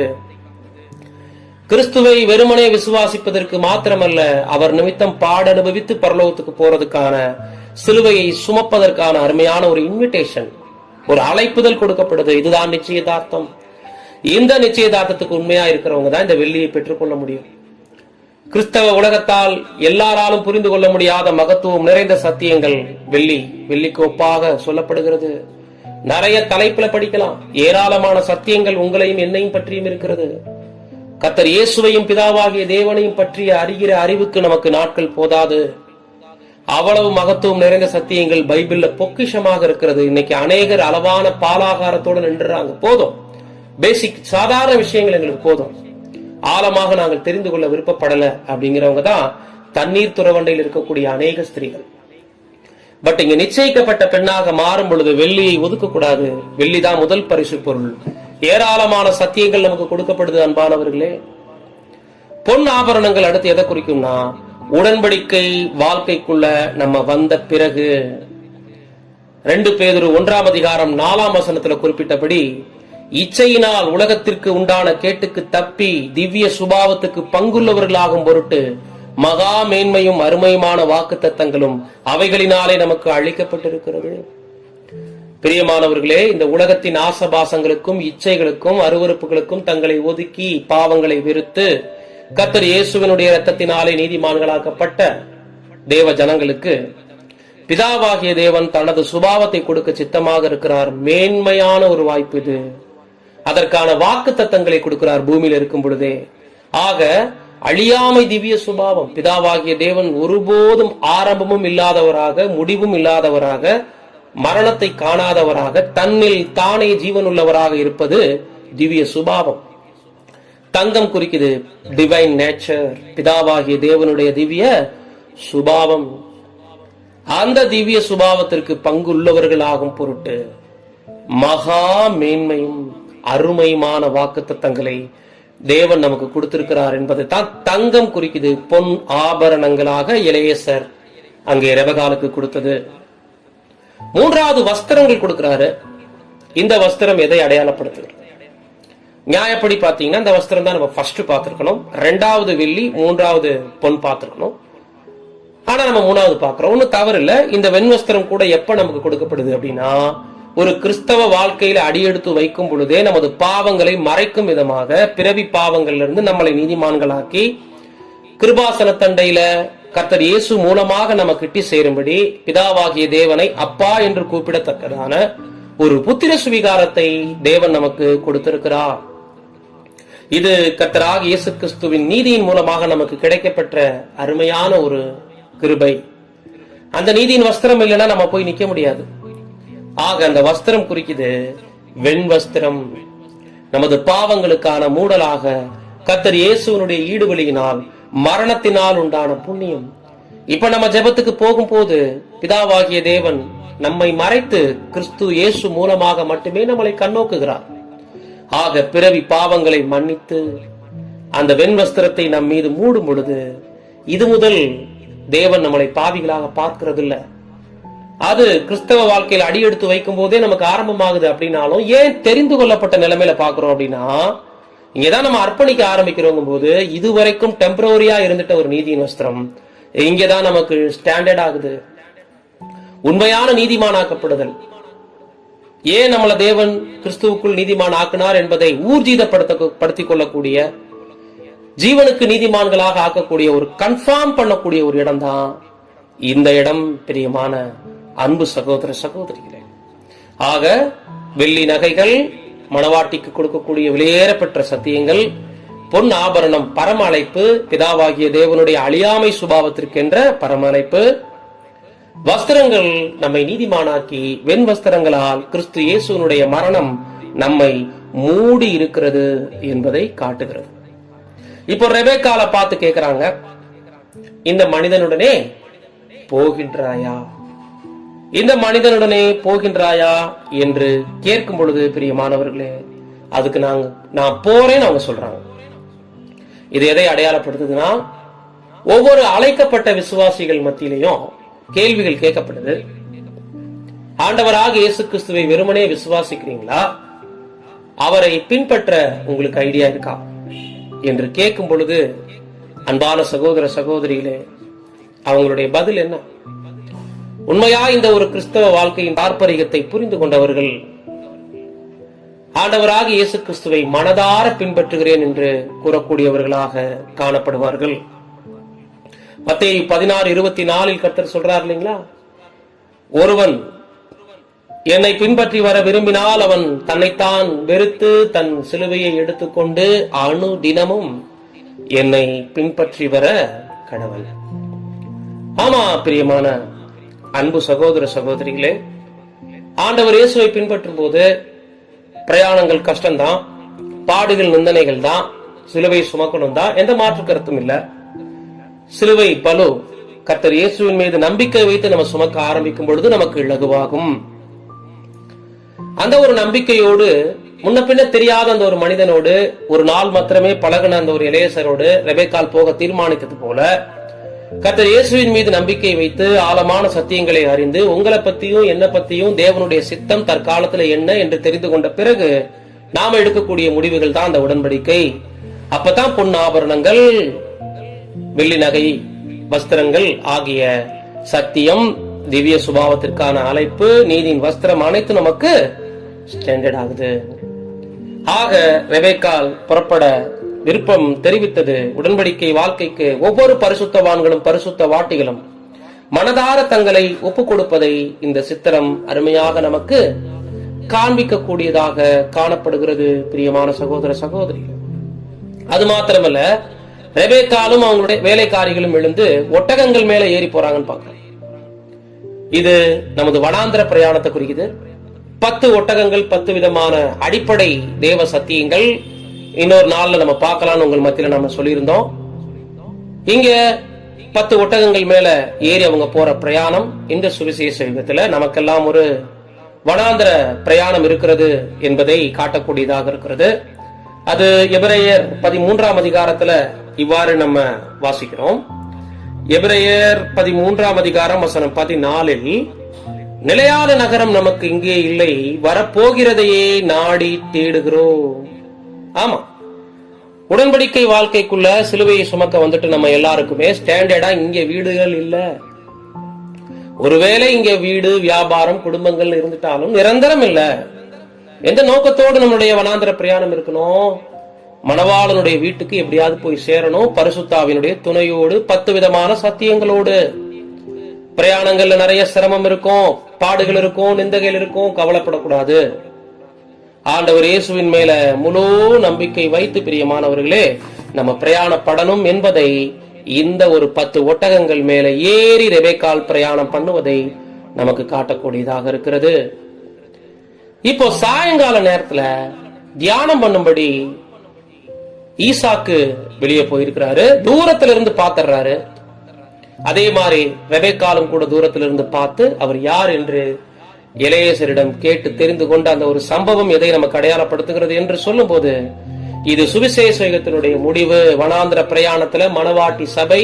கிறிஸ்துவை வெறுமனே விசுவாசிப்பதற்கு மாத்திரமல்ல, அவர் நிமித்தம் பாட அனுபவித்து பரலோகத்துக்கு போறதுக்கான சிலுவையை சுமப்பதற்கான அருமையான ஒரு இன்விடேஷன், ஒரு அழைப்புதல் கொடுக்கப்படுது. இதுதான் நிச்சயதார்த்தம். இந்த நிச்சயதார்த்தத்துக்கு உண்மையா இருக்கிறவங்க தான் இந்த வெள்ளியை பெற்றுக்கொள்ள முடியும். கிறிஸ்தவ உலகத்தால் எல்லாராலும் புரிந்து கொள்ள முடியாத மகத்துவம் நிறைந்த சத்தியங்கள் வெள்ளிக்கு ஒப்பாக சொல்லப்படுகிறது. நிறைய தலைப்புல படிக்கலாம். ஏராளமான சத்தியங்கள் உங்களையும் என்னையும் பற்றியும் இருக்கிறது. கர்த்தர் இயேசுவையும் பிதாவாகிய தேவனையும் பற்றிய அறிகிற அறிவுக்கு நமக்கு நாட்கள் போதாது. அவ்வளவு மகத்துவம் நிறைந்த சத்தியங்கள் பைபிள்ல பொக்கிஷமாக இருக்கிறது. இன்னைக்கு அநேகர் அளவான பாலாகாரத்தோடு நின்றுறாங்க. போதும், பேசிக் சாதாரண விஷயங்கள் எங்களுக்கு போதும், ஆழமாக நாங்கள் தெரிந்து கொள்ள விருப்பப்படல அப்படிங்கிறவங்க தான் தண்ணீர் துறவண்டையில் இருக்கக்கூடிய அநேக ஸ்திரீகள். பட் இங்க நிச்சயிக்கப்பட்ட பெண்ணாக மாறும் பொழுது வெள்ளியை ஒதுக்கக்கூடாது. வெள்ளிதான் முதல் பரிசு பொருள். ஏராளமான சத்தியங்கள் நமக்கு கொடுக்கப்படுது. அன்பானவர்களே, பொன் ஆபரணங்கள் அடுத்து எதை குறிக்கும்னா உடன்படிக்கை வாழ்க்கைக்குள்ள நம்ம வந்த பிறகு 2 பேதுரு 1:4 குறிப்பிட்டபடி இச்சையினால் உலகத்திற்கு உண்டான கேட்டுக்கு தப்பி திவ்ய சுபாவத்துக்கு பங்குள்ளவர்களாகும் பொருட்டு மகா மேன்மையும் அருமையுமான வாக்குத்தத்தங்களும் அவைகளினாலே நமக்கு அளிக்கப்பட்டிருக்கிறது. பிரியமானவர்களே, இந்த உலகத்தின் ஆசபாசங்களுக்கும் இச்சைகளுக்கும் அருவருப்புகளுக்கும் தங்களை ஒதுக்கி பாவங்களை வெறுத்து கர்த்தர் இயேசுவினுடைய இரத்தத்தினாலே நீதிமான்களாக்கப்பட்ட தேவ ஜனங்களுக்கு பிதாவாகிய தேவன் தனது சுபாவத்தை கொடுக்க சித்தமாக இருக்கிறார். மேன்மையான ஒரு வாய்ப்பு இது. அதற்கான வாக்குத்தத்தங்களை கொடுக்கிறார் பூமியில் இருக்கும் பொழுதே. ஆக அழியாமை திவ்ய சுபாவம், பிதாவாகிய தேவன் ஒருபோதும் ஆரம்பமும் இல்லாதவராக, முடிவும் இல்லாதவராக, மரணத்தை காணாதவராக, தன்னில் தானே ஜீவன் உள்ளவராக இருப்பது திவ்ய சுபாவம். தங்கம் குறிக்குது டிவைன் நேச்சர், பிதாவாகிய தேவனுடைய திவ்ய சுபாவம். அந்த திவ்ய சுபாவத்திற்கு பங்கு உள்ளவர்களாகும் பொருட்டு மகா மேன்மையும் அருமையுமான வாக்குத்தத்தங்களை தேவன் நமக்கு கொடுத்திருக்கிறார் என்பதை தான் தங்கம் குறிக்குது. பொன் ஆபரணங்களாக எலேசர் அங்கே ரெபெக்காளுக்கு கொடுத்தது. 3வது வஸ்திரங்கள் கொடுக்கிறாரு. இந்த வஸ்திரம் எதை அடையாளப்படுத்துகிறது? நியாயப்படி பாத்தீங்கன்னா இந்த வஸ்திரம் தான் நம்ம ஃபர்ஸ்ட் பார்த்திருக்கணும். 2வது வெள்ளி, 3வது பொன் பார்த்திருக்கணும். ஆனா நம்ம 3வது பார்க்கிறோம். ஒன்னும் தவறு இல்ல. இந்த வெண்வஸ்திரம் கூட எப்ப நமக்கு கொடுக்கப்படுது அப்படின்னா, ஒரு கிறிஸ்தவ வாழ்க்கையில அடியெடுத்து வைக்கும் பொழுதே நமது பாவங்களை மறைக்கும் விதமாக பிறவி பாவங்கள்ல இருந்து நம்மளை நீதிமான்களாக்கி கிருபாசன தண்டையில கர்த்தர் இயேசு மூலமாக நம்ம கிட்டி சேரும்படி பிதாவாகிய தேவனை அப்பா என்று கூப்பிடத்தக்கதான ஒரு புத்திர சுவிகாரத்தை தேவன் நமக்கு கொடுத்திருக்கிறார். இது கர்த்தராகிய இயேசு கிறிஸ்துவின் நீதியின் மூலமாக நமக்கு கிடைக்கப்பெற்ற அருமையான ஒரு கிருபை. அந்த நீதியின் வஸ்திரம் இல்லைன்னா நம்ம போய் நிக்க முடியாது. ஆக அந்த வஸ்திரம் குறிக்குது வெண் வஸ்திரம். நமது பாவங்களுக்கான மூடலாக கர்த்தர் இயேசுவினுடைய ஈடுபலியினால் மரணத்தினால் உண்டான புண்ணியம். இப்ப நம்ம ஜெபத்துக்கு போகும்போது பிதாவாகிய தேவன் நம்மை மறைத்து கிறிஸ்து இயேசு மூலமாக மட்டுமே நம்மளை கண்ணோக்குகிறார். ஆக பிறவி பாவங்களை மன்னித்து அந்த வெண் வஸ்திரத்தை நம் மீது மூடும் பொழுது இது முதல் தேவன் நம்மளை பாவிகளாக பார்க்கிறது இல்ல. அது கிறிஸ்தவ வாழ்க்கையில் அடியெடுத்து வைக்கும் போதே நமக்கு ஆரம்பமாகுது. அப்படின்னாலும் ஏன் தெரிந்து கொள்ளப்பட்ட நிலைமையில பாக்குறோம் அப்படின்னா, இங்கதான் நம்ம அர்ப்பணிக்க ஆரம்பிக்கிறோங்க போது இதுவரைக்கும் டெம்பரரியா இருந்துட்ட ஒரு நீதியின் வஸ்திரம் இங்கதான் நமக்கு ஸ்டாண்டர்ட் ஆகுது. உண்மையான நீதிமானாக்கப்படுதல், ஏன் நம்மள தேவன் கிறிஸ்துவுக்குள் நீதிமான் ஆக்கினார் என்பதை ஊர்ஜிதப்படுத்திக் கொள்ளக்கூடிய, ஜீவனுக்கு நீதிமான்களாக ஆக்கக்கூடிய ஒரு கன்ஃபார்ம் பண்ணக்கூடிய ஒரு இடம் தான் இந்த இடம். பிரியமான அன்பு சகோதர சகோதரிகளே, ஆக வெள்ளி நகைகள், மணவாட்டிக்கு கொடுக்கக்கூடிய விலையேறப்பெற்ற சத்தியங்கள், பொன் ஆபரணம் பரம அழைப்பு, பிதாவாகிய தேவனுடைய அழியாமை சுபாவத்திற்கென்ற பரம அழைப்பு, வஸ்திரங்கள் நம்மை நீதிமானாக்கி வெண் வஸ்திரங்களால் கிறிஸ்து இயேசுனுடைய மரணம் நம்மை மூடி இருக்கிறது என்பதை காட்டுகிறது. இப்போ ரெபெக்காளை பார்த்து கேட்கிறாங்க, இந்த மனிதனுடனே போகின்றாயா, இந்த மனிதனுடனே போகின்றாயா என்று கேட்கும் பொழுது பிரியமானவர்களே, அதுக்கு நான் போறேன்னு அவங்க சொல்றாங்க. இது எதை அடையாளப்படுத்துதுன்னா, ஒவ்வொரு அழைக்கப்பட்ட விசுவாசிகள் மத்தியிலையும் கேள்விகள் கேட்கப்படுது. ஆண்டவராக இயேசு கிறிஸ்துவை வெறுமனே விசுவாசிக்கிறீங்களா, அவரை பின்பற்ற உங்களுக்கு ஐடியா இருக்கா என்று கேட்கும் பொழுது அன்பான சகோதர சகோதரிகளே, அவங்களுடைய பதில் என்ன? உண்மையா இந்த ஒரு கிறிஸ்தவ வாழ்க்கையின் தாற்பரிகத்தை புரிந்து கொண்டவர்கள் ஆண்டவராக இயேசு கிறிஸ்துவை மனதார பின்பற்றுகிறேன் என்று கூறக்கூடியவர்களாக காணப்படுவார்கள். மத்தேயு 16:24 கர்த்தர் சொல்றார் இல்லைங்களா, ஒருவன் என்னை பின்பற்றி வர விரும்பினால் அவன் தன்னைத்தான் வெறுத்து தன் சிலுவையை எடுத்துக்கொண்டு அணு தினமும் என்னை பின்பற்றி வர கடவன். ஆமா பிரியமான அன்பு சகோதர சகோதரிகளே, ஆண்டவர் இயேசுவை பின்பற்றும் போது பிரயாணங்கள் கஷ்டம்தான், பாடுகள் நிந்தனைகள் தான், சிலுவை சுமக்கணும் தான், எந்த மாற்று கருத்தும் இல்ல. சிலுவை பலு கர்த்தர் இயேசுவின் மீது நம்பிக்கை வைத்து நம்ம சுமக்க ஆரம்பிக்கும் பொழுது நமக்கு இலகுவாகும். அந்த ஒரு நம்பிக்கையோடு முன்ன பின்ன தெரியாத அந்த ஒரு மனிதனோடு ஒரு நாள் மாத்திரமே பழகின அந்த ஒரு எலேசரோடு ரெபெக்காள் போக தீர்மானித்தது போல கர்த்தர் இயேசுவின் மீது நம்பிக்கை வைத்து ஆழமான சத்தியங்களை அறிந்து உங்களை பத்தியும் என்ன பத்தியும் தேவனுடைய சித்தம் தற்காலத்துல என்ன என்று தெரிந்து கொண்ட பிறகு நாம எடுக்கக்கூடிய முடிவுகள் தான் அந்த உடன்படிக்கை. அப்பதான் பொன் ஆபரணங்கள், வெள்ளி நகை, வஸ்திரங்கள் ஆகிய சத்தியம், திவ்ய சுபாவத்திற்கான அழைப்பு, நீதியின் வஸ்திரம் அனைத்தும் நமக்கு ஸ்டாண்டர்ட் ஆகுது. ஆக ரெபெக்காள் புறப்பட விருப்பம் தெரிவித்தது. உடன்படிக்கை வாழ்க்கைக்கு ஒவ்வொரு பரிசுத்தவான்களும் பரிசுத்த வாட்டிகளும் மனதார தங்களை ஒப்புக் கொடுப்பதை இந்த சித்திரம் அருமையாக நமக்கு காண்பிக்க கூடியதாக காணப்படுகிறது. பிரியமான சகோதர சகோதரி, அது மாத்திரமல்ல, ரெபெக்காளும் அவங்களுடைய வேலைக்காரிகளும் எழுந்து ஒட்டகங்கள் மேல ஏறி போறாங்கன்னு பாக்குறோம். இது நமது வனாந்திர பிரயாணத்தை குறிக்குது. 10 ஒட்டகங்கள், 10 விதமான அடிப்படை தேவ சத்தியங்கள் இன்னொரு நாள்ல நம்ம பார்க்கலாம்னு உங்கள் மத்தியில நம்ம சொல்லியிருந்தோம். இங்க 10 ஒட்டகங்கள் மேல ஏறி அவங்க போற பிரயாணம் இந்த சுவிசேஷ யுகத்துல நமக்கெல்லாம் ஒரு வனாந்திர பிரயாணம் இருக்கிறது என்பதை காட்டக்கூடியதாக இருக்கிறது. அது எபிரேயர் 13ஆம் அதிகாரத்துல இவ்வாறு நம்ம வாசிக்கிறோம். எபிரேயர் 13ஆம் அதிகாரம் வசனம் 14, நிலையான நகரம் நமக்கு இங்கே இல்லை, வரப்போகிறதையே நாடி தேடுகிறோம். ஆமா, உடன்படிக்கை வாழ்க்கைக்குள்ள சிலுவையை சுமக்க வந்துட்டு நம்ம எல்லாருக்குமே ஸ்டாண்டர்டா இங்க வீடுகள் இல்ல. ஒருவேளை இங்க வீடு, வியாபாரம், குடும்பங்கள் இருந்துட்டாலும் நிரந்தரம் இல்ல. எந்த நோக்கத்தோடு நம்மளுடைய வனாந்திர பிரயாணம் இருக்கணும்? மணவாளனுடைய வீட்டுக்கு எப்படியாவது போய் சேரணும், பரிசுத்தாவினுடைய துணையோடு, 10 விதமான சத்தியங்களோடு. பிரயாணங்கள்ல நிறைய சிரமம் இருக்கும், பாடுகள் இருக்கும், நிந்தகைகள் இருக்கும், கவலைப்படக்கூடாது. ஆண்டவர் இயேசுவின் மேல முழு நம்பிக்கை வைத்து பிரியமானவர்களே நம்ம பிரயாணப்படணும் என்பதை இந்த ஒரு 10 ஒட்டகங்கள் மேல ஏறி ரெபெக்காள் பிரயாணம் பண்ணுவதை நமக்கு காட்டக்கூடியதாக இருக்கிறது. இப்போ சாயங்கால நேரத்துல தியானம் பண்ணும்படி ஈசாக்கு வெளியே போயிருக்கிறாரு. தூரத்துல இருந்து பாத்துறாரு. அதே மாதிரி ரெபெக்காளும் கூட தூரத்துல இருந்து பார்த்து அவர் யார் என்று எலேசரிடம் கேட்டு தெரிந்து கொண்ட அந்த ஒரு சம்பவம் எதை நமக்கு அடையாளப்படுத்துகிறது என்று சொல்லும் போது, இது சுவிசேஷ யுகத்தினுடைய முடிவு. வனாந்திர பிரயாணத்துல மணவாட்டி சபை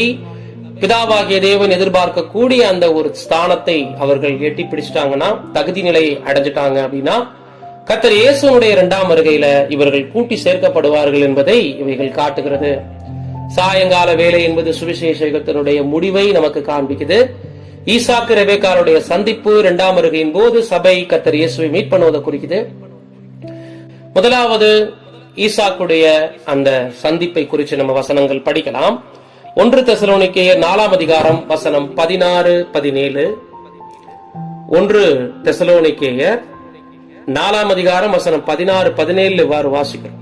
பிதாவாகிய தேவன் எதிர்பார்க்கக்கூடிய அந்த ஒரு ஸ்தானத்தை அவர்கள் எட்டி பிடிச்சிட்டாங்கன்னா, தகுதி நிலை அடைஞ்சிட்டாங்க அப்படின்னா, கர்த்தர் இயேசுனுடைய 2ஆம் வருகையில இவர்கள் கூட்டி சேர்க்கப்படுவார்கள் என்பதை இவைகள் காட்டுகிறது. சாயங்கால வேலை என்பது சுவிசேஷ யுகத்தினுடைய முடிவை நமக்கு காண்பிக்குது. ஈசாக்கு ரெபெக்காளுடைய சந்திப்பு 2ஆம் வருகையின் போது சபை கர்த்தர் இயேசுவை மீட் பண்ணுவதை குறிக்குது. முதலாவது ஈசாக்குடைய அந்த சந்திப்பை குறித்து நம்ம வசனங்கள் படிக்கலாம். 1 தெசலோனிக்கேயர் 4ஆம் அதிகாரம் வசனம் 16, 17. 1 தெசலோனிக்கேயர் 4ஆம் அதிகாரம் வசனம் 16, 17 இவ்வாறு வாசிக்கிறோம்.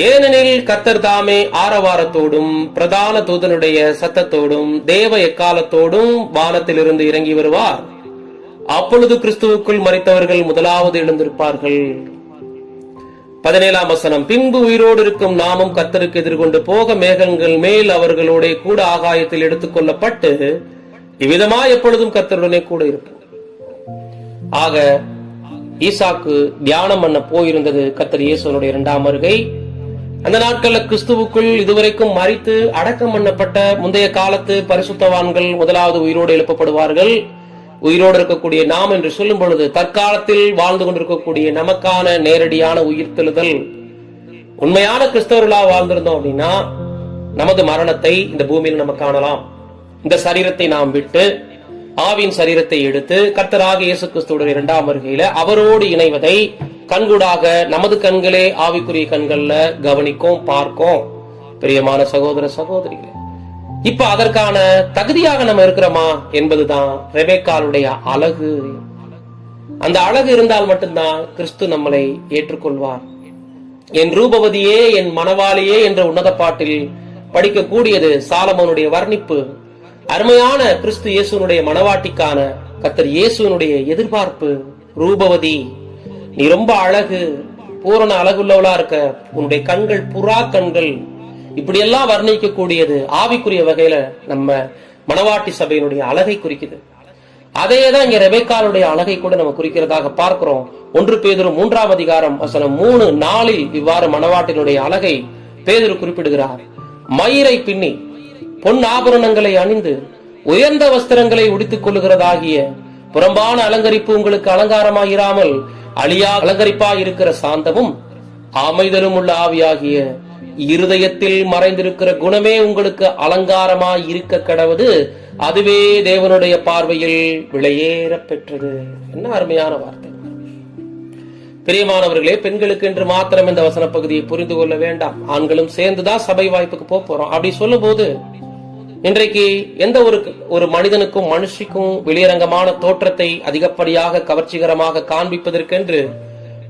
ஏனெனில் கர்த்தர் தாமே ஆரவாரத்தோடும் பிரதான தூதனுடைய சத்தத்தோடும் தேவ எக்காலத்தோடும் வானத்திலிருந்து இறங்கி வருவார். அப்பொழுது கிறிஸ்துவுக்குள் மரித்தவர்கள் முதலாவது எழுந்திருப்பார்கள். 17ஆம் வசனம், பின்பு உயிரோடு இருக்கும் நாமும் கர்த்தருக்கு எதிர்கொண்டு போக மேகங்கள் மேல் அவர்களோட கூட ஆகாயத்தில் எடுத்துக் கொள்ளப்பட்டு இவ்விதமாய் எப்பொழுதும் கர்த்தருடனே கூட இருப்போம். ஆக ஈசாக்கு தியானம் பண்ண போயிருந்தது கர்த்தர் இயேசுனுடைய 2ஆம் வருகை. அந்த நாட்கள்ல கிறிஸ்துவுக்குள் இதுவரைக்கும் மரித்து அடக்கம் பண்ணப்பட்ட முந்தைய காலத்து பரிசுத்தவான்கள் முதலாவது உயிரோடு எழுப்பப்படுவார்கள். உயிரோடு இருக்கக்கூடிய நாம் என்று சொல்லும் பொழுது தற்காலத்தில் வாழ்ந்து கொண்டிருக்கக்கூடிய நமக்கான நேரடியான உயிர்த்தெழுதல். உண்மையான கிறிஸ்தவர்களா வாழ்ந்திருந்தோம் அப்படின்னா நமது மரணத்தை இந்த பூமியில் நம்ம காணலாம். இந்த சரீரத்தை நாம் விட்டு ஆவின் சரீரத்தை எடுத்து கர்த்தராகிய இயேசு கிறிஸ்துவுடைய 2ஆம் வருகையில அவரோடு இணைவதை கண்கூடாக நமது கண்களே ஆவிக்குரிய கண்கள்ல கவனிக்கும், பார்க்கும். பிரியமான சகோதர சகோதரிகளே, இப்ப அதற்கான தகுதியாக நம்ம இருக்கிறோமா என்பதுதான் ரெபெக்காளுடைய அழகு. அந்த அழகு இருந்தால் மட்டும்தான் கிறிஸ்து நம்மளை ஏற்றுக்கொள்வார். என் ரூபவதியே, என் மணவாளியே என்ற உன்னத பாட்டில் படிக்கக்கூடியது சாலமோனுடைய வர்ணிப்பு. அருமையான கிறிஸ்து இயேசுனுடைய மணவாட்டிக்கான கர்த்தர் இயேசுனுடைய எதிர்பார்ப்பு. ரூபவதி, நீ ரொம்ப அழகு, பூரண அழகுள்ளவளா இருக்க, உன்னுடைய கண்கள் புறா கண்கள், இப்படி எல்லாம் வர்ணிக்க கூடியது ஆவிக்குரிய வகையில நம்ம மணவாட்டி சபையினுடைய அழகை குறிக்குது. அதேதான் இங்க ரெபெக்காளுடைய அழகை கூட நம்ம குறிக்கிறதாக பார்க்கிறோம். 1 பேதுரு 3ஆம் அதிகாரம் வசனம் 3, 4 இவ்வாறு மணவாட்டினுடைய அழகை பேதுரு குறிப்பிடுகிறார். மயிரை பின்னி பொன் ஆபரணங்களை அணிந்து உயர்ந்த வஸ்திரங்களை உடுத்திக் கொள்ளுகிறதாகிய புறம்பான அலங்கரிப்பு உங்களுக்கு அலங்காரமாயிராமல் அழியா அலங்கரிப்பாய் இருக்கிற சாந்தமும் அமைதலும் உள்ள ஆவியாகிய இருதயத்தில் மறைந்திருக்கிற குணமே உங்களுக்கு அலங்காரமாய் இருக்க கடவுது. அதுவே தேவனுடைய பார்வையில் விலையேற பெற்றது. என்ன அருமையான வார்த்தை! பிரியமானவர்களே, பெண்களுக்கு என்று மாத்திரம் இந்த வசன பகுதியை புரிந்து கொள்ள வேண்டாம். ஆண்களும் சேர்ந்துதான் சபை வாய்ப்புக்கு போறோம். அப்படி சொல்லும் போது இன்றைக்கு எந்த ஒரு மனிதனுக்கும் மனுஷிக்கும் வெளியரங்கமான தோற்றத்தை அதிகப்படியாக கவர்ச்சிகரமாக காண்பிப்பதற்கென்று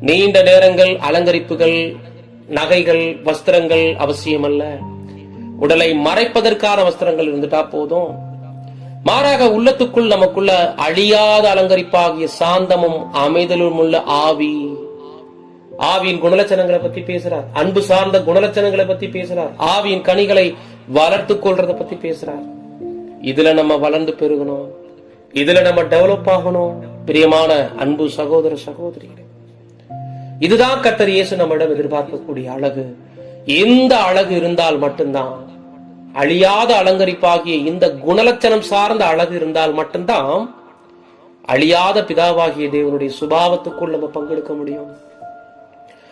நீண்ட நேரங்கள், அலங்கரிப்புகள், நகைகள், வஸ்திரங்கள் அவசியமல்ல. உடலை மறைப்பதற்கான வஸ்திரங்கள் இருந்துட்டா போதும். மாறாக உள்ளத்துக்குள் நமக்குள்ள அழியாத அலங்கரிப்பாகிய சாந்தமும் அமைதலும் உள்ள ஆவி, ஆவியின் குணலட்சணங்களை பத்தி பேசுறார். அன்பு சார்ந்த குணலட்சணங்களை பத்தி பேசுறார். ஆவியின் கனிகளை வளர்த்து கொள்றத பத்தி பேசுறார். இதுல நம்ம வளர்ந்து பெருகணும், இதுல நம்ம டெவலப் ஆகணும். பிரியமான அன்பு சகோதர சகோதரிகளே, இதுதான் கர்த்தர் இயேசு நம்மிடம் எதிர்பார்க்கக்கூடிய அழகு. இந்த அழகு இருந்தால் மட்டும்தான், அழியாத அலங்கரிப்பாகிய இந்த குணலட்சணம் சார்ந்த அழகு இருந்தால் மட்டும்தான் அழியாத பிதாவாகிய தேவனுடைய சுபாவத்துக்குள் நம்ம பங்கெடுக்க முடியும்.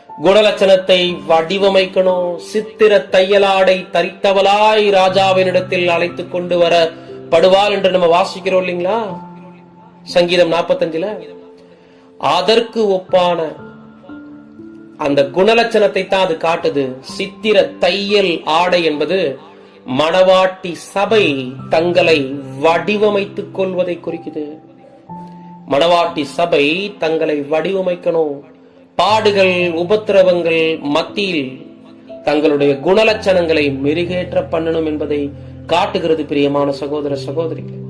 குணலட்சணத்தை வடிவமைக்கணும். சித்திர தையலாடை தரித்தவளாய் ராஜாவினிடத்தில் அழைத்துக் கொண்டு வர படுவாள் என்று நம்ம வாசிக்கிறோம் இல்லைங்களா? சங்கீதம் 45ல அதற்கு ஒப்பான அந்த குணலட்சணத்தை தான் அது காட்டுது. சித்திர தையல் ஆடை என்பது மணவாட்டி சபை தங்களை வடிவமைத்துக் கொள்வதை குறிக்குது. மணவாட்டி சபை தங்களை வடிவமைக்கணும். பாடுகள், உபத்திரவங்கள் மத்தியில் தங்களுடைய குணலட்சணங்களை மெருகேற்ற பண்ணணும் என்பதை காட்டுகிறது. பிரியமான சகோதர சகோதரிகள்,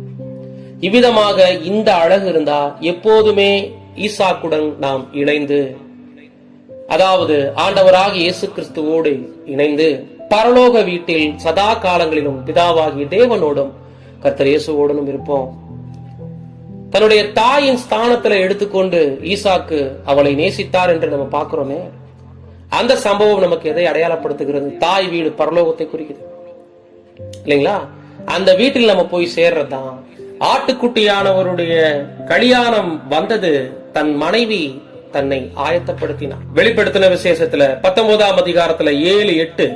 இவ்விதமாக இந்த அழகு இருந்தா எப்போதுமே ஈசாக்குடன் நாம் இணைந்து, அதாவது ஆண்டவராகிய இயேசு கிறிஸ்துவோடு இணைந்து பரலோக வீட்டில் சதா காலங்களிலும் பிதாவாகிய தேவனோடும் கர்த்தர் இயேசுவோடும் இருப்போம். தன்னுடைய தாயின் ஸ்தானத்துல எடுத்துக்கொண்டு ஈசாக்கு அவளை நேசித்தார் என்று நம்ம பார்க்கிறோமே, அந்த சம்பவம் நமக்கு எதை அடையாளப்படுத்துகிறது? தாய் வீடு பரலோகத்தை குறிக்குது இல்லைங்களா? அந்த வீட்டில் நம்ம போய் சேர்றதுதான். ஆட்டுக்குட்டியானவருடைய கல்யாணம் வந்தது, தன் மனைவி தன்னை ஆயத்தப்படுத்தினார். வெளிப்படுத்தின விசேஷத்துல 19ஆம் அதிகாரத்துல 7, 8